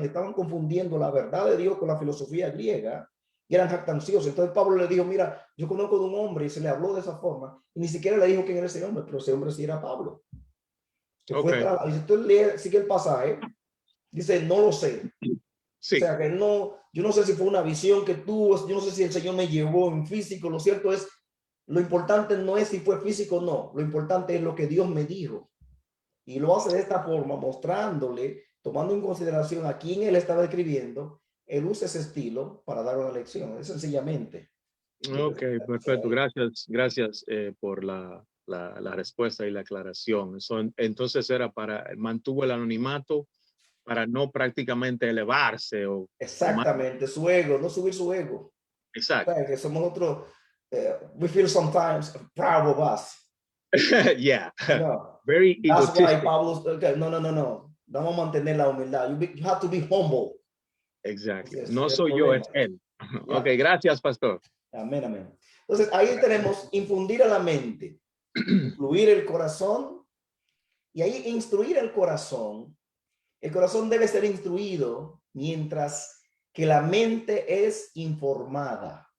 estaban confundiendo la verdad de Dios con la filosofía griega y eran jactanciosos. Entonces Pablo le dijo, mira, yo conozco de un hombre y se le habló de esa forma y ni siquiera le dijo quién era ese hombre, pero ese hombre sí era Pablo. Que fue y si usted lee, sigue el pasaje, dice, no lo sé. Sí. O sea, que no, yo no sé si fue una visión que tuvo, yo no sé si el Señor me llevó en físico. Lo cierto es, lo importante no es si fue físico o no, lo importante es lo que Dios me dijo. Y lo hace de esta forma, mostrándole, tomando en consideración a quién él estaba escribiendo, él usa ese estilo para dar una lección, es sencillamente. Ok, perfecto. Gracias por la respuesta y la aclaración. Entonces mantuvo el anonimato para no prácticamente elevarse. Exactamente, su ego, no subir su ego. Exacto. O sea, que somos nosotros, we feel sometimes proud of us. Yeah. No. Very That's egotistic. why Pablo, okay, no. Vamos a mantener la humildad. You have to be humble. Exactly. Yes, No soy yo, es él. Yeah. Ok, gracias, pastor. Amén. Entonces, ahí tenemos infundir a la mente, influir el corazón, y ahí instruir el corazón. El corazón debe ser instruido mientras que la mente es informada.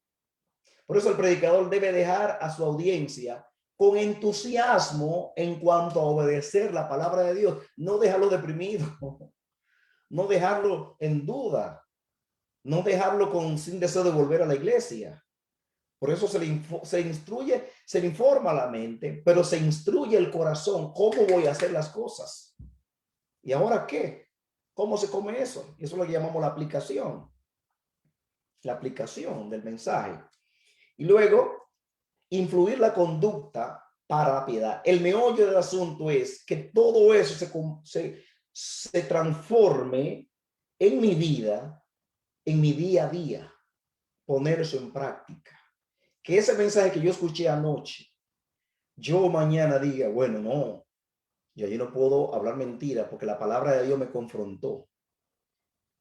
Por eso el predicador debe dejar a su audiencia con entusiasmo en cuanto a obedecer la palabra de Dios. No dejarlo deprimido, no dejarlo en duda, no dejarlo sin deseo de volver a la iglesia. Por eso se le informa a la mente, pero se instruye el corazón. ¿Cómo voy a hacer las cosas? ¿Y ahora qué? ¿Cómo se come eso? Eso es lo que llamamos la aplicación. La aplicación del mensaje. Y luego, influir la conducta para la piedad. El meollo del asunto es que todo eso se transforme en mi vida, en mi día a día. Poner eso en práctica. Que ese mensaje que yo escuché anoche, yo mañana diga, bueno, no, yo no puedo hablar mentira porque la palabra de Dios me confrontó.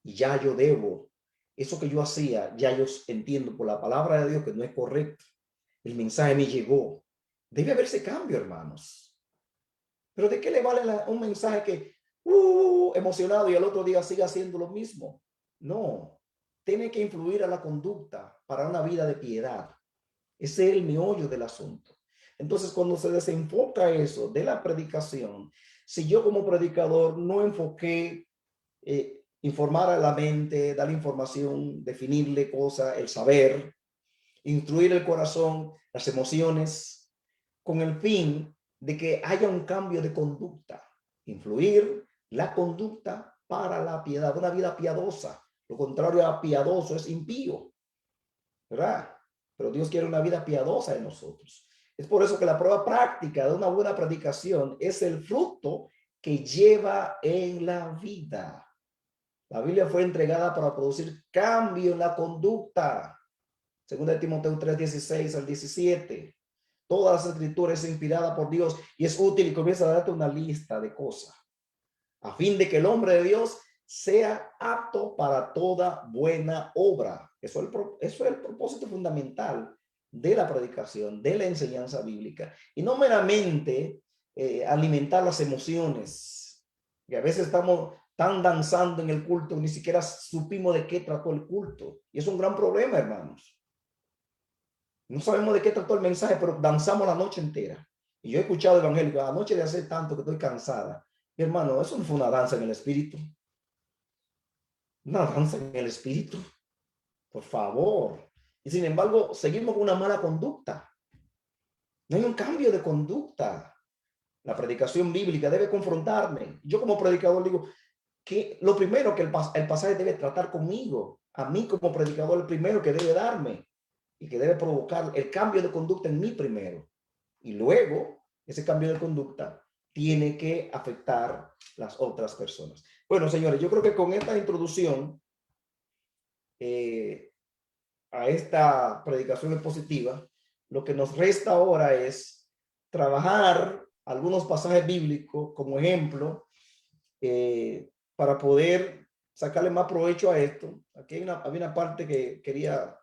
Y ya yo debo, eso que yo hacía, ya yo entiendo por la palabra de Dios que no es correcto. El mensaje me llegó. Debe haberse cambio, hermanos. Pero ¿de qué le vale un mensaje que emocionado y al otro día siga haciendo lo mismo? No, tiene que influir a la conducta para una vida de piedad. Ese es el meollo del asunto. Entonces, cuando se desenfoca eso de la predicación, si yo como predicador no enfoqué informar a la mente, dar información, definirle cosas, el saber, instruir el corazón, las emociones, con el fin de que haya un cambio de conducta, influir la conducta para la piedad, una vida piadosa. Lo contrario a piadoso es impío, ¿verdad? Pero Dios quiere una vida piadosa en nosotros. Es por eso que la prueba práctica de una buena predicación es el fruto que lleva en la vida. La Biblia fue entregada para producir cambio en la conducta. Segunda de Timoteo 3:16 al 17. Todas las escrituras son inspiradas por Dios y es útil, y comienza a darte una lista de cosas a fin de que el hombre de Dios sea apto para toda buena obra. Eso es el propósito fundamental de la predicación, de la enseñanza bíblica. Y no meramente alimentar las emociones, que a veces estamos tan danzando en el culto, ni siquiera supimos de qué trató el culto. Y es un gran problema, hermanos. No sabemos de qué trató el mensaje, pero danzamos la noche entera. Y yo he escuchado evangélicos, anoche de hacer tanto que estoy cansada. Mi hermano, eso no fue una danza en el espíritu. Una danza en el espíritu. Por favor. Y sin embargo, seguimos con una mala conducta. No hay un cambio de conducta. La predicación bíblica debe confrontarme. Yo como predicador digo que lo primero que el pasaje debe tratar conmigo, a mí como predicador, el primero que debe darme y que debe provocar el cambio de conducta en mí primero. Y luego, ese cambio de conducta tiene que afectar las otras personas. Bueno, señores, yo creo que con esta introducción a esta predicación expositiva, lo que nos resta ahora es trabajar algunos pasajes bíblicos como ejemplo para poder sacarle más provecho a esto. Aquí hay había una parte que quería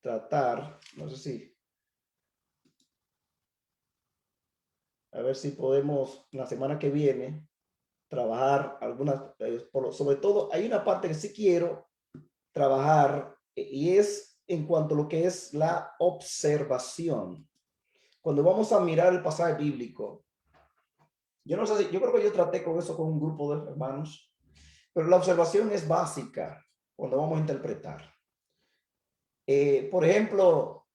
tratar, no sé si, a ver si podemos la semana que viene trabajar algunas, sobre todo hay una parte que sí quiero trabajar y es en cuanto a lo que es la observación. Cuando vamos a mirar el pasaje bíblico, yo no sé si, yo creo que yo traté con eso con un grupo de hermanos, pero la observación es básica cuando vamos a interpretar. Por ejemplo,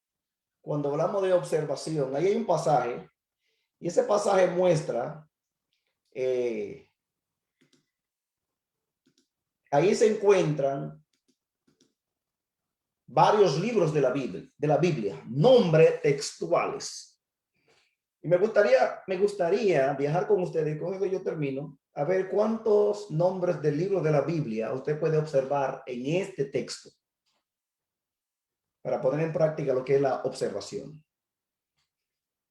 cuando hablamos de observación, ahí hay un pasaje y ese pasaje muestra, ahí se encuentran varios libros de la Biblia, nombres textuales. Y me gustaría viajar con ustedes, con eso yo termino, a ver cuántos nombres del libro de la Biblia usted puede observar en este texto para poner en práctica lo que es la observación.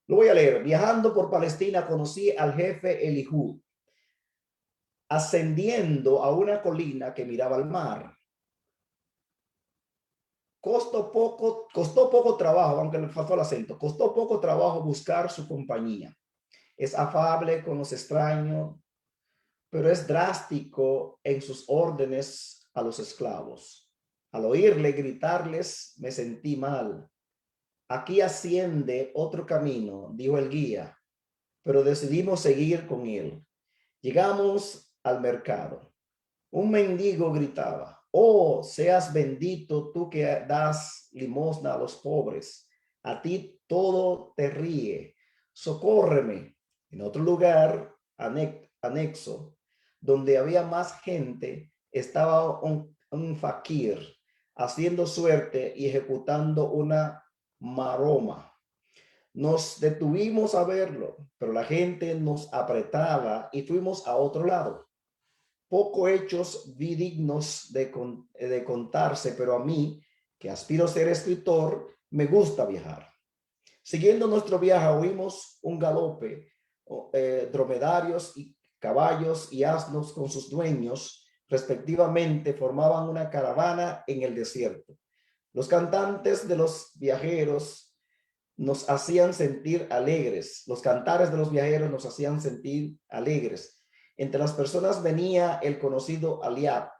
Lo voy a leer. Viajando por Palestina, conocí al jefe Elihu, ascendiendo a una colina que miraba al mar. Costó poco trabajo, aunque le faltó el acento, costó poco trabajo buscar su compañía. Es afable con los extraños, pero es drástico en sus órdenes a los esclavos. Al oírle gritarles, me sentí mal. Aquí asciende otro camino, dijo el guía, pero decidimos seguir con él. Llegamos al mercado. Un mendigo gritaba: oh, seas bendito tú que das limosna a los pobres. A ti todo te ríe. Socórreme. En otro lugar anexo, donde había más gente, estaba un fakir haciendo suerte y ejecutando una maroma. Nos detuvimos a verlo, pero la gente nos apretaba y fuimos a otro lado. Pocos hechos vi dignos de contarse, pero a mí, que aspiro a ser escritor, me gusta viajar. Siguiendo nuestro viaje, oímos un galope, dromedarios y caballos y asnos con sus dueños, respectivamente, formaban una caravana en el desierto. Los cantantes de los viajeros nos hacían sentir alegres. Los cantares de los viajeros nos hacían sentir alegres. Entre las personas venía el conocido Eliab.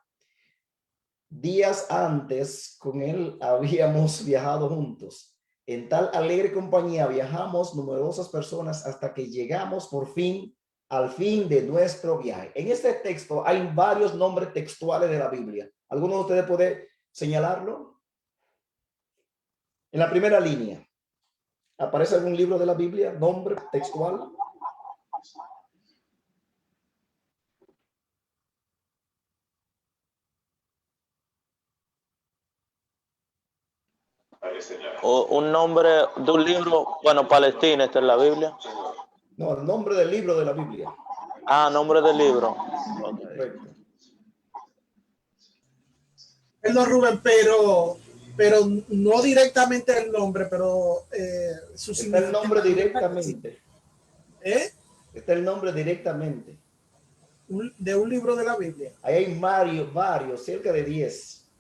Días antes con él habíamos viajado juntos. En tal alegre compañía viajamos numerosas personas hasta que llegamos por fin al fin de nuestro viaje. En este texto hay varios nombres textuales de la Biblia. ¿Alguno de ustedes puede señalarlo? En la primera línea, ¿aparece algún libro de la Biblia, nombre textual? O un nombre de un libro, bueno, Palestina, ¿está en la Biblia? No, el nombre del libro de la Biblia. Ah, nombre del libro. Correcto. Perdón, Rubén, pero no directamente el nombre, pero su está el nombre directamente. ¿Eh? Está el nombre directamente. De un libro de la Biblia. Ahí hay varios, cerca de 10.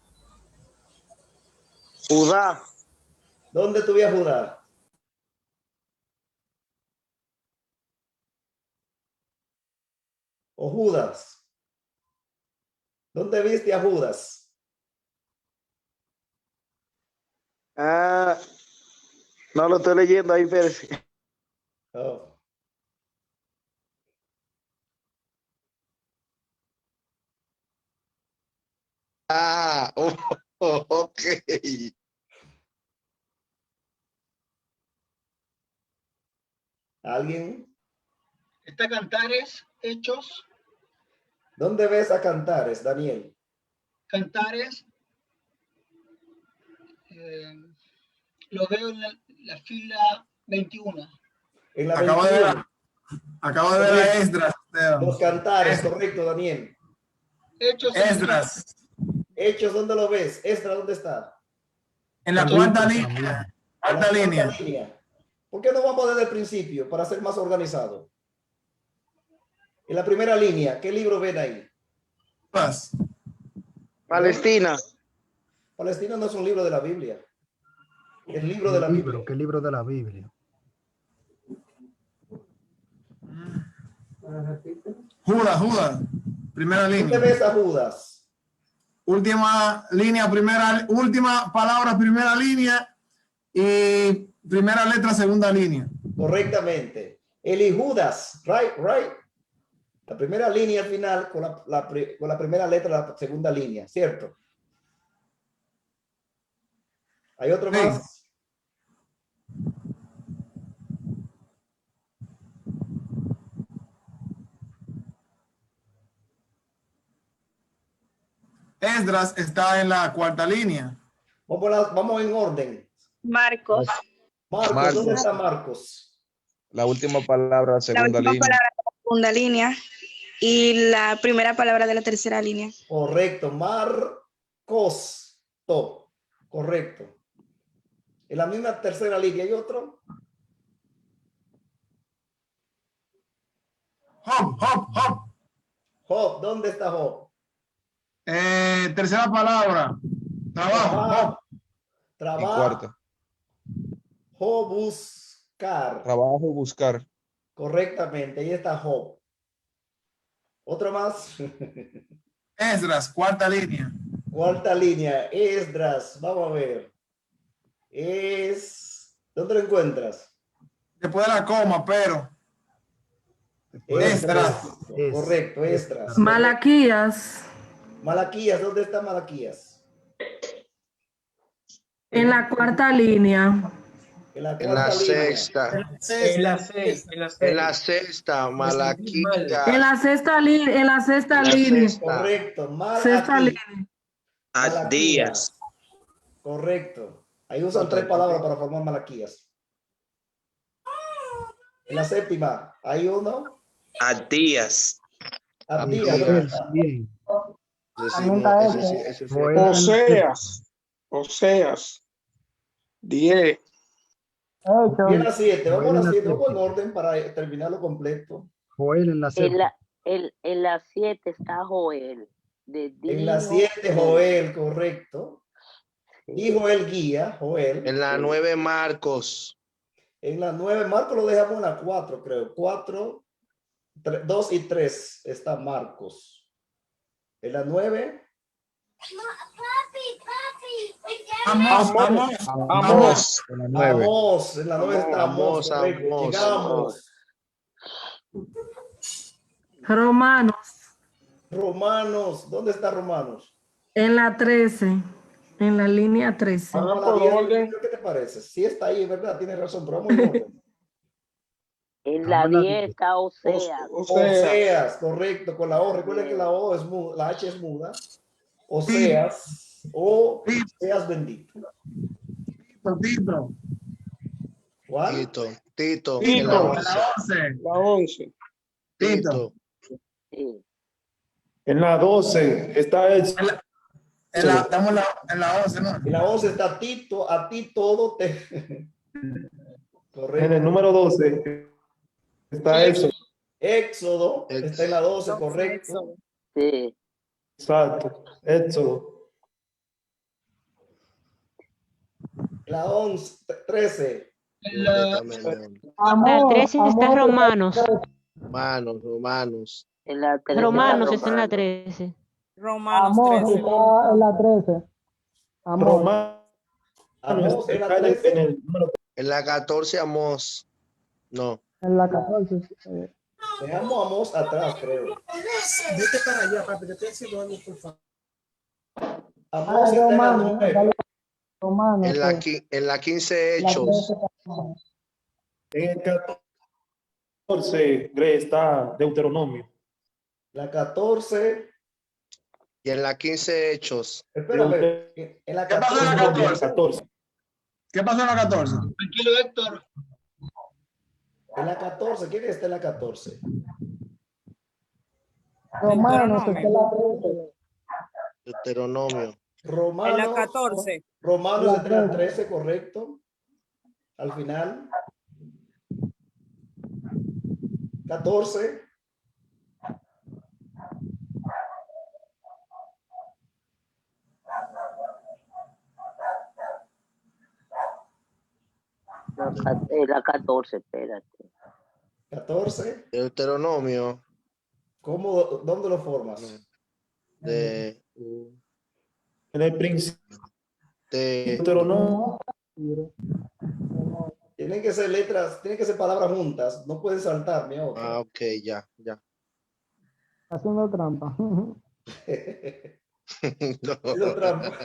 Judá. ¿Dónde tú ves a Judá? ¿O Judas? ¿Dónde viste a Judas? Ah, no lo estoy leyendo ahí, Pérez. Oh. Ah, ok. ¿Alguien? Está Cantares, Hechos, ¿Dónde ves a Cantares, Daniel? Cantares. Lo veo en la fila 21. En la Acabo de 21. ver, acabo de ver a Esdras. Los Cantares, correcto, Daniel. Hechos. Esdras. Hechos, ¿dónde lo ves? Esdras, ¿dónde está? En la cuarta línea. Cuarta línea. ¿Por qué no vamos desde el principio para ser más organizado? En la primera línea, ¿qué libro ven ahí? Palestina. Palestina no es un libro de la Biblia. Es libro de la Biblia. ¿Qué libro de la Biblia? Judas. Primera línea. ¿Dónde ves a Judas? Última línea, última palabra, primera línea. Y primera letra, segunda línea. Correctamente. Elijudas, right. La primera línea al final con la primera letra, la segunda línea, ¿cierto? ¿Hay otro más? Esdras está en la cuarta línea. Vamos en orden. Marcos. Marcos, ¿dónde está Marcos? La última palabra, segunda línea. Palabra de la segunda línea y la primera palabra de la tercera línea. Correcto, Marcos. Correcto. En la misma tercera línea, ¿hay otro? Job, ¿dónde está Job? Tercera palabra. Trabajo. Y cuarta. Job, buscar. Trabajo, buscar. Correctamente, ahí está Job. ¿Otro más? Esdras, cuarta línea. Cuarta línea, Esdras. Vamos a ver. ¿Dónde lo encuentras? Después de la coma, pero. Esdras. Correcto, Esdras. Malaquías. Malaquías, ¿dónde está Malaquías? En la cuarta línea. En la En la sexta. En la sexta, Malaquía. En la sexta línea. Correcto, Sexta línea. Adías. Correcto. Ahí usan tres palabras para formar Malaquías. En la séptima, ¿hay uno? Adías. Adías. Bien. Oseas. 10. Y en la 7, vamos a la 7, vamos en orden para terminarlo completo. Joel en la 7. En la 7 está Joel. En la 7, Joel, correcto. Dijo el guía, Joel. En la 9, Marcos. En la 9, Marcos lo dejamos en la 4, creo. 4, 2 y 3 está Marcos. En la 9. Amós. En la 9. Amós, en la 9 está Amós. Llegamos. Romanos, ¿dónde está Romanos? En la 13. En la línea 13. ¿Qué te parece? Sí está ahí, ¿verdad? Tienes razón, pero vamos en orden. En la 10 está Oseas. Oseas, correcto, con la O. Recuerden que la O es muda, la H es muda. Oseas, o seas bendito. ¿Cuál? Tito. La 11. Tito. En la 12 está Estamos en la 11, ¿no? En la 11 está Tito, a ti todo te... Correcto. En el número 12 está Éxodo. Éxodo está en la 12, correcto. Sí. Exacto, Éxodo. La 11, 13. La 13 está Romanos. Romanos. Romanos está en la 13. Romanos 13. Está en la 13. Amós en la 13. En la 14, Amós. No. En la 14. Dejamos a Amós atrás, creo. Vete para allá, papi, que estoy haciendo algo, por favor. Amós está en la 9. Romano, En la 15 Hechos. En el 14, Greg, está Deuteronomio. La 14. Y en la 15 Hechos. Espérame. En la ¿Qué pasó en la 14. 14. ¿Qué pasó en la 14? Tranquilo, Héctor. En la 14. ¿Quién está en la 14? Romanos, está en la 13. Deuteronomio. Romanos. En la 14. Romanos está en la 13, correcto. Al final. 14. La 14, espérate. 14. Deuteronomio. ¿Cómo? ¿Dónde lo formas? De En el principio. de Deuteronomio. Tienen que ser letras, tienen que ser palabras juntas. No pueden saltarme otra. Ah, ok, ya. Haciendo trampa. Haciendo trampa.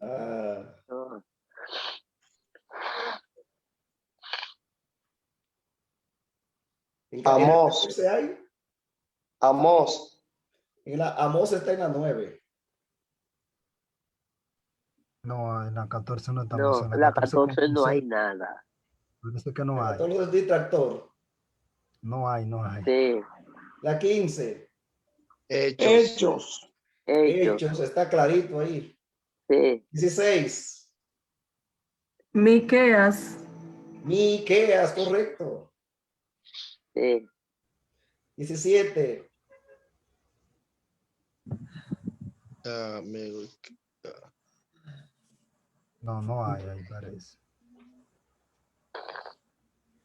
Ah. Amós. ¿Qué hay? Amós. Amós está en la 9. No, en la 14 no estamos. No, En en la 14 no hay nada. Parece que no hay. Todos los distractor. No hay. Sí. La 15. Hechos. Hechos, está clarito ahí. Sí. 16. Miqueas. Miqueas, correcto. Sí. 17. No hay, ahí parece.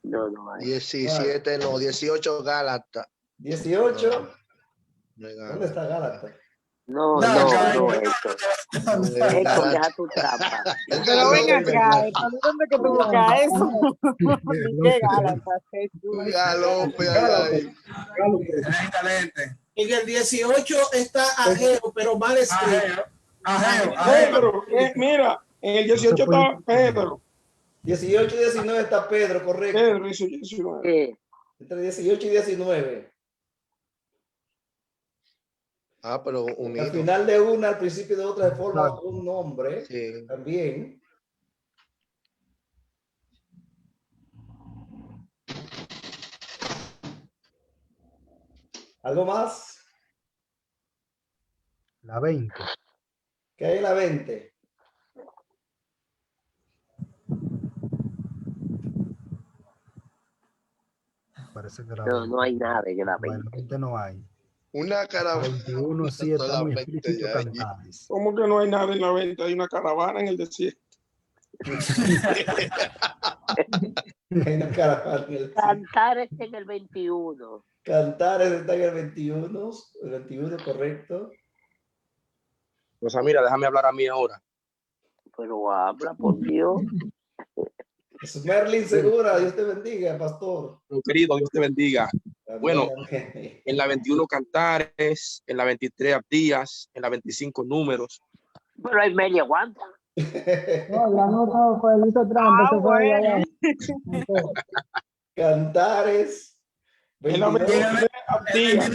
No hay. 17, no, 18 Gálatas. 18. No hay ¿Dónde está Gálatas? No, Héctor. Héctor, deja tu trampa. Pero ven acá, ¿dónde que tú buscas eso? ¿Qué Gálatas? En el 18 está Ageo, pero mal escrito. Pedro, mira, en el 18 está Pedro. 18 y 19 está Pedro, correcto. Pedro hizo 19. Entre 18 y 19. Pero unido. Al final de una, al principio de otra, de forma un nombre. Sí. También. ¿Algo más? La 20. ¿Qué hay en la 20? Parece que la No hay nada en la 20. La 20 no hay. Una caravana. 21 sí está muy explícito Cantares. ¿Cómo que no hay nada en la 20? Hay una caravana en el desierto. Cantares en el 21. Cantares está en el 21. El 21, correcto. Pues mira, déjame hablar a mí ahora. Pero habla, por Dios. Merlin Segura, Dios te bendiga, pastor. Querido, Dios te bendiga. Amén, Bueno, amén. en la 21 Cantares, en la 23 Abdías, en la 25 Números. Pero hay media aguanta. No, ya no fue, hizo trampa. Se fue allá. Cantares. En la 23 Abdías.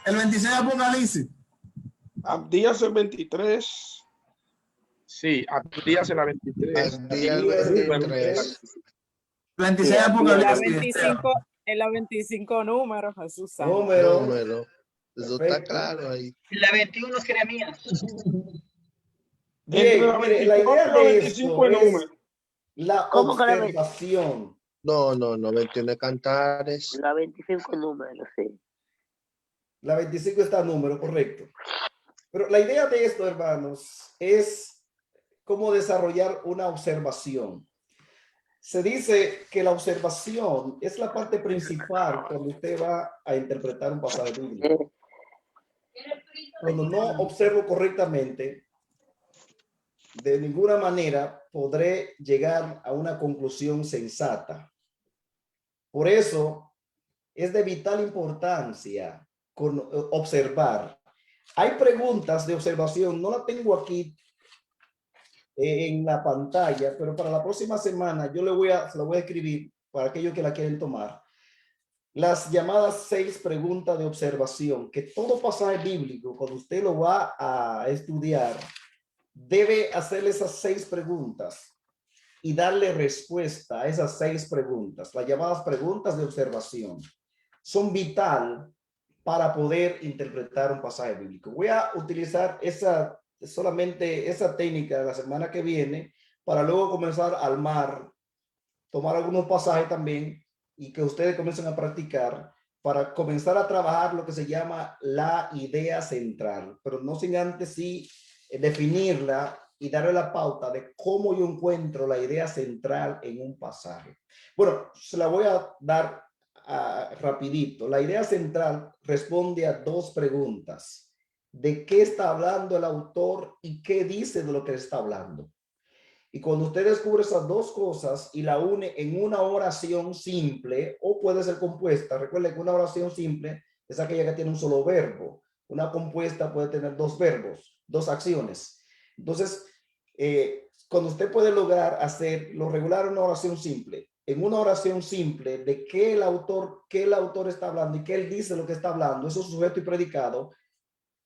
El 26 Apocalipsis. Abdías el 23. Sí, Abdías en la 23. Abdías el 23. 26 Apocalipsis. En la 25 números, Jesús santo. Número. Eso está claro ahí. La 21 Jeremías. Bien, mire, la idea de esto es la ¿Cómo que la observación. No, 21 Cantares. La 25 números, sí. La 25 está número, correcto. Pero la idea de esto, hermanos, es cómo desarrollar una observación. Se dice que la observación es la parte principal cuando usted va a interpretar un pasaje bíblico. Cuando no observo correctamente, de ninguna manera podré llegar a una conclusión sensata. Por eso es de vital importancia observar. Hay preguntas de observación, no la tengo aquí en la pantalla, pero para la próxima semana yo se la voy a escribir para aquellos que la quieren tomar. Las llamadas 6 preguntas de observación, que todo pasaje bíblico, cuando usted lo va a estudiar, debe hacerle esas 6 preguntas y darle respuesta a esas 6 preguntas. Las llamadas preguntas de observación son vital para poder interpretar un pasaje bíblico. Voy a utilizar solamente esa técnica la semana que viene para luego comenzar a armar, tomar algunos pasajes también y que ustedes comiencen a practicar para comenzar a trabajar lo que se llama la idea central, pero no sin antes sí definirla y darle la pauta de cómo yo encuentro la idea central en un pasaje. Bueno, se la voy a dar rapidito. La idea central responde a 2 preguntas. ¿De qué está hablando el autor y qué dice de lo que está hablando? Y cuando usted descubre esas 2 cosas y la une en una oración simple, o puede ser compuesta, recuerde que una oración simple es aquella que tiene un solo verbo. Una compuesta puede tener 2 verbos, 2 acciones. Entonces, cuando usted puede lograr hacer lo regular en una oración simple, en una oración simple de qué el autor está hablando y qué él dice lo que está hablando, eso es sujeto y predicado,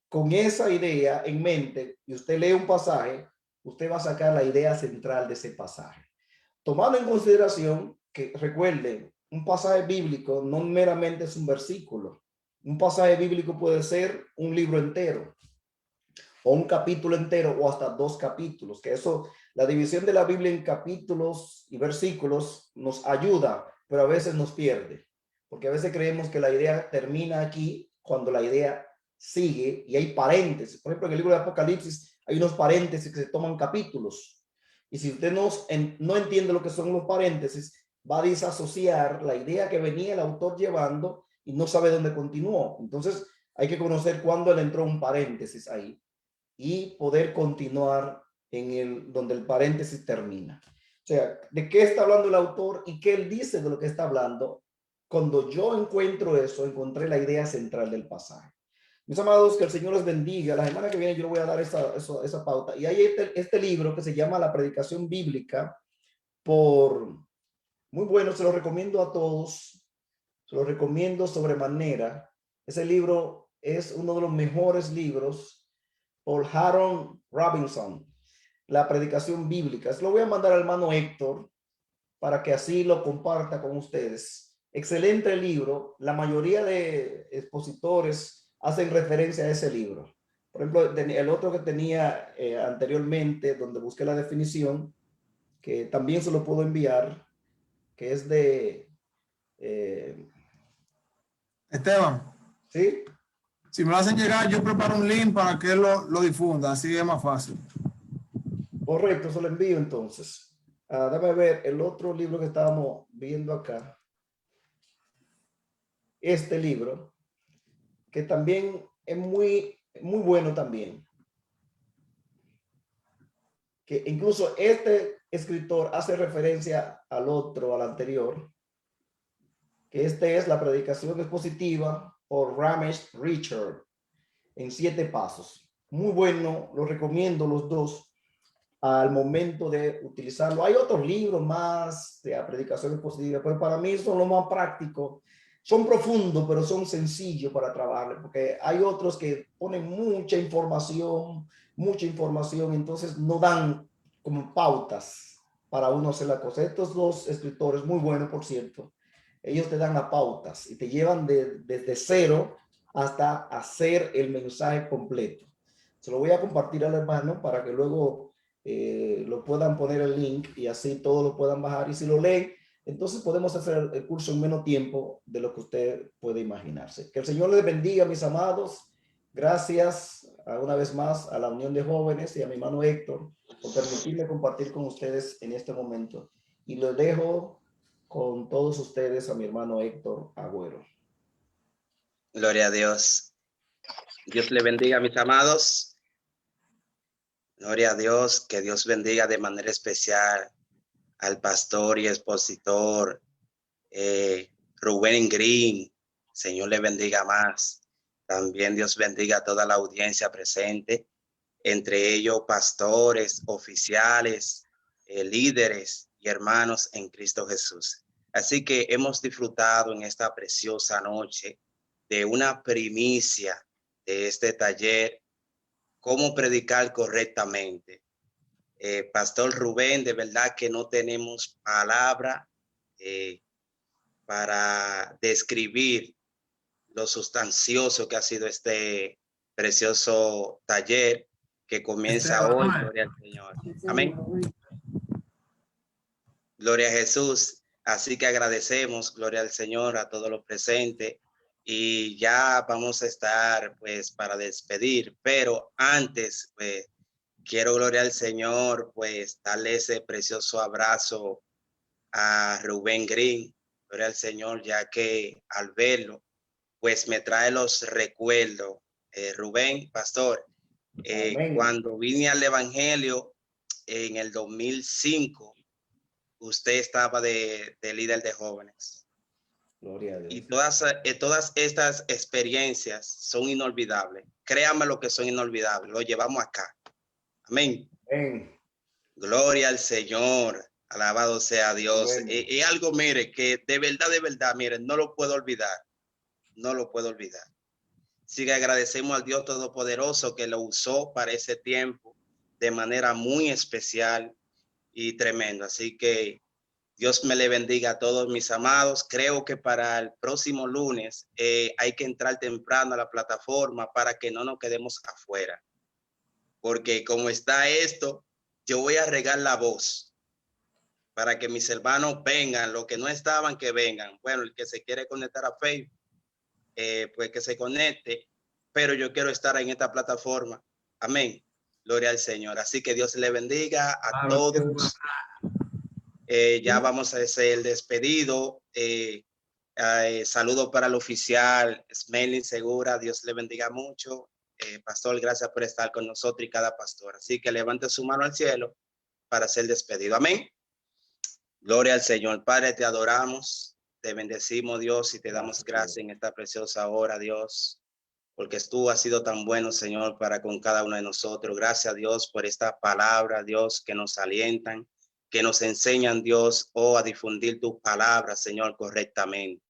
con esa idea en mente, y usted lee un pasaje, usted va a sacar la idea central de ese pasaje. Tomando en consideración que, recuerden, un pasaje bíblico no meramente es un versículo. Un pasaje bíblico puede ser un libro entero, o un capítulo entero, o hasta 2 capítulos, que eso, la división de la Biblia en capítulos y versículos nos ayuda, pero a veces nos pierde, porque a veces creemos que la idea termina aquí cuando la idea sigue y hay paréntesis. Por ejemplo, en el libro de Apocalipsis hay unos paréntesis que se toman capítulos, y si usted no entiende lo que son los paréntesis, va a disasociar la idea que venía el autor llevando y no sabe dónde continuó. Entonces hay que conocer cuándo le entró un paréntesis ahí y poder continuar donde el paréntesis termina. O sea, ¿de qué está hablando el autor y qué él dice de lo que está hablando? Cuando yo encuentro eso, encontré la idea central del pasaje. Mis amados, que el Señor les bendiga. La semana que viene yo les voy a dar esa pauta. Y hay este libro que se llama La Predicación Bíblica, muy bueno, se lo recomiendo a todos. Se lo recomiendo sobremanera. Ese libro es uno de los mejores libros por Harold Robinson, La Predicación Bíblica. Se lo voy a mandar al hermano Héctor para que así lo comparta con ustedes. Excelente libro. La mayoría de expositores hacen referencia a ese libro. Por ejemplo, el otro que tenía anteriormente, donde busqué la definición, que también se lo puedo enviar, que es de... Esteban. ¿Sí? Si me lo hacen llegar, yo preparo un link para que él lo difunda, así es más fácil. Correcto, se lo envío entonces. Déjame ver el otro libro que estábamos viendo acá. Este libro, que también es muy bueno también. Que incluso este escritor hace referencia al anterior, que este es La Predicación Expositiva por Ramesh Richard, en 7 pasos. Muy bueno, lo recomiendo los 2 al momento de utilizarlo. Hay otros libros más de la predicación expositiva, pero para mí son lo más práctico. Son profundos, pero son sencillos para trabajar, porque hay otros que ponen mucha información, entonces no dan como pautas para uno hacer la cosa. Estos 2 escritores, muy buenos por cierto, ellos te dan las pautas y te llevan desde cero hasta hacer el mensaje completo. Se lo voy a compartir al hermano para que luego lo puedan poner el link y así todos lo puedan bajar. Y si lo leen, entonces podemos hacer el curso en menos tiempo de lo que usted puede imaginarse. Que el Señor les bendiga, mis amados. Gracias una vez más a la Unión de Jóvenes y a mi hermano Héctor por permitirme compartir con ustedes en este momento. Y lo dejo con todos ustedes a mi hermano Héctor Agüero. Gloria a Dios. Dios le bendiga, mis amados. Gloria a Dios, que Dios bendiga de manera especial al pastor y expositor Rubén Green. Señor le bendiga más. También Dios bendiga a toda la audiencia presente, entre ellos pastores, oficiales, líderes y hermanos en Cristo Jesús. Así que hemos disfrutado en esta preciosa noche de una primicia de este taller, cómo predicar correctamente. Pastor Rubén, de verdad que no tenemos palabra para describir lo sustancioso que ha sido este precioso taller que comienza hoy. Gloria al Señor. Amén. Gloria a Jesús. Así que agradecemos, gloria al Señor, a todos los presentes. Y ya vamos a estar, pues, para despedir. Pero antes, pues, quiero, gloria al Señor, pues, darle ese precioso abrazo a Rubén Green. Gloria al Señor, ya que al verlo, pues, me trae los recuerdos. Rubén, pastor, cuando vine al Evangelio en el 2005, usted estaba de líder de jóvenes. Gloria a Dios. Y todas estas experiencias son inolvidables. Créame lo que son inolvidables. Lo llevamos acá. Amén. Amén. Gloria al Señor. Alabado sea Dios. Y algo, mire, que de verdad, mire, no lo puedo olvidar. No lo puedo olvidar. Así que agradecemos al Dios Todopoderoso que lo usó para ese tiempo de manera muy especial y tremenda. Así que Dios me le bendiga a todos mis amados. Creo que para el próximo lunes hay que entrar temprano a la plataforma para que no nos quedemos afuera. Porque como está esto, yo voy a regar la voz para que mis hermanos vengan, los que no estaban, que vengan. Bueno, el que se quiere conectar a Facebook, pues que se conecte, pero yo quiero estar en esta plataforma. Amén. Gloria al Señor. Así que Dios le bendiga a todos. Ya vamos a hacer el despedido. Saludo para el oficial Smelling Segura. Dios le bendiga mucho. Pastor, gracias por estar con nosotros y cada pastor. Así que levante su mano al cielo para ser despedido. Amén. Gloria al Señor. Padre, te adoramos, te bendecimos, Dios, y te damos gracias en esta preciosa hora, Dios, porque tú has sido tan bueno, Señor, para con cada uno de nosotros. Gracias, Dios, por esta palabra, Dios, que nos alientan, que nos enseñan, Dios, a difundir tus palabras, Señor, correctamente.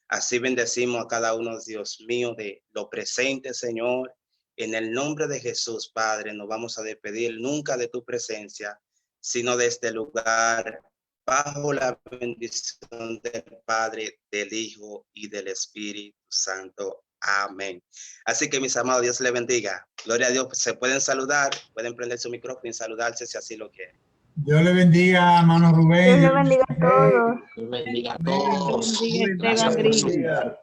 Así bendecimos a cada uno, Dios mío, de lo presente, Señor. En el nombre de Jesús, Padre, nos vamos a despedir nunca de tu presencia, sino de este lugar, bajo la bendición del Padre, del Hijo y del Espíritu Santo. Amén. Así que, mis amados, Dios les bendiga. Gloria a Dios. Se pueden saludar, pueden prender su micrófono y saludarse si así lo quieren. Dios le bendiga, hermano Rubén. Dios le bendiga a todos. Dios bendiga a todos. Dios bendiga a Esteban Grillo.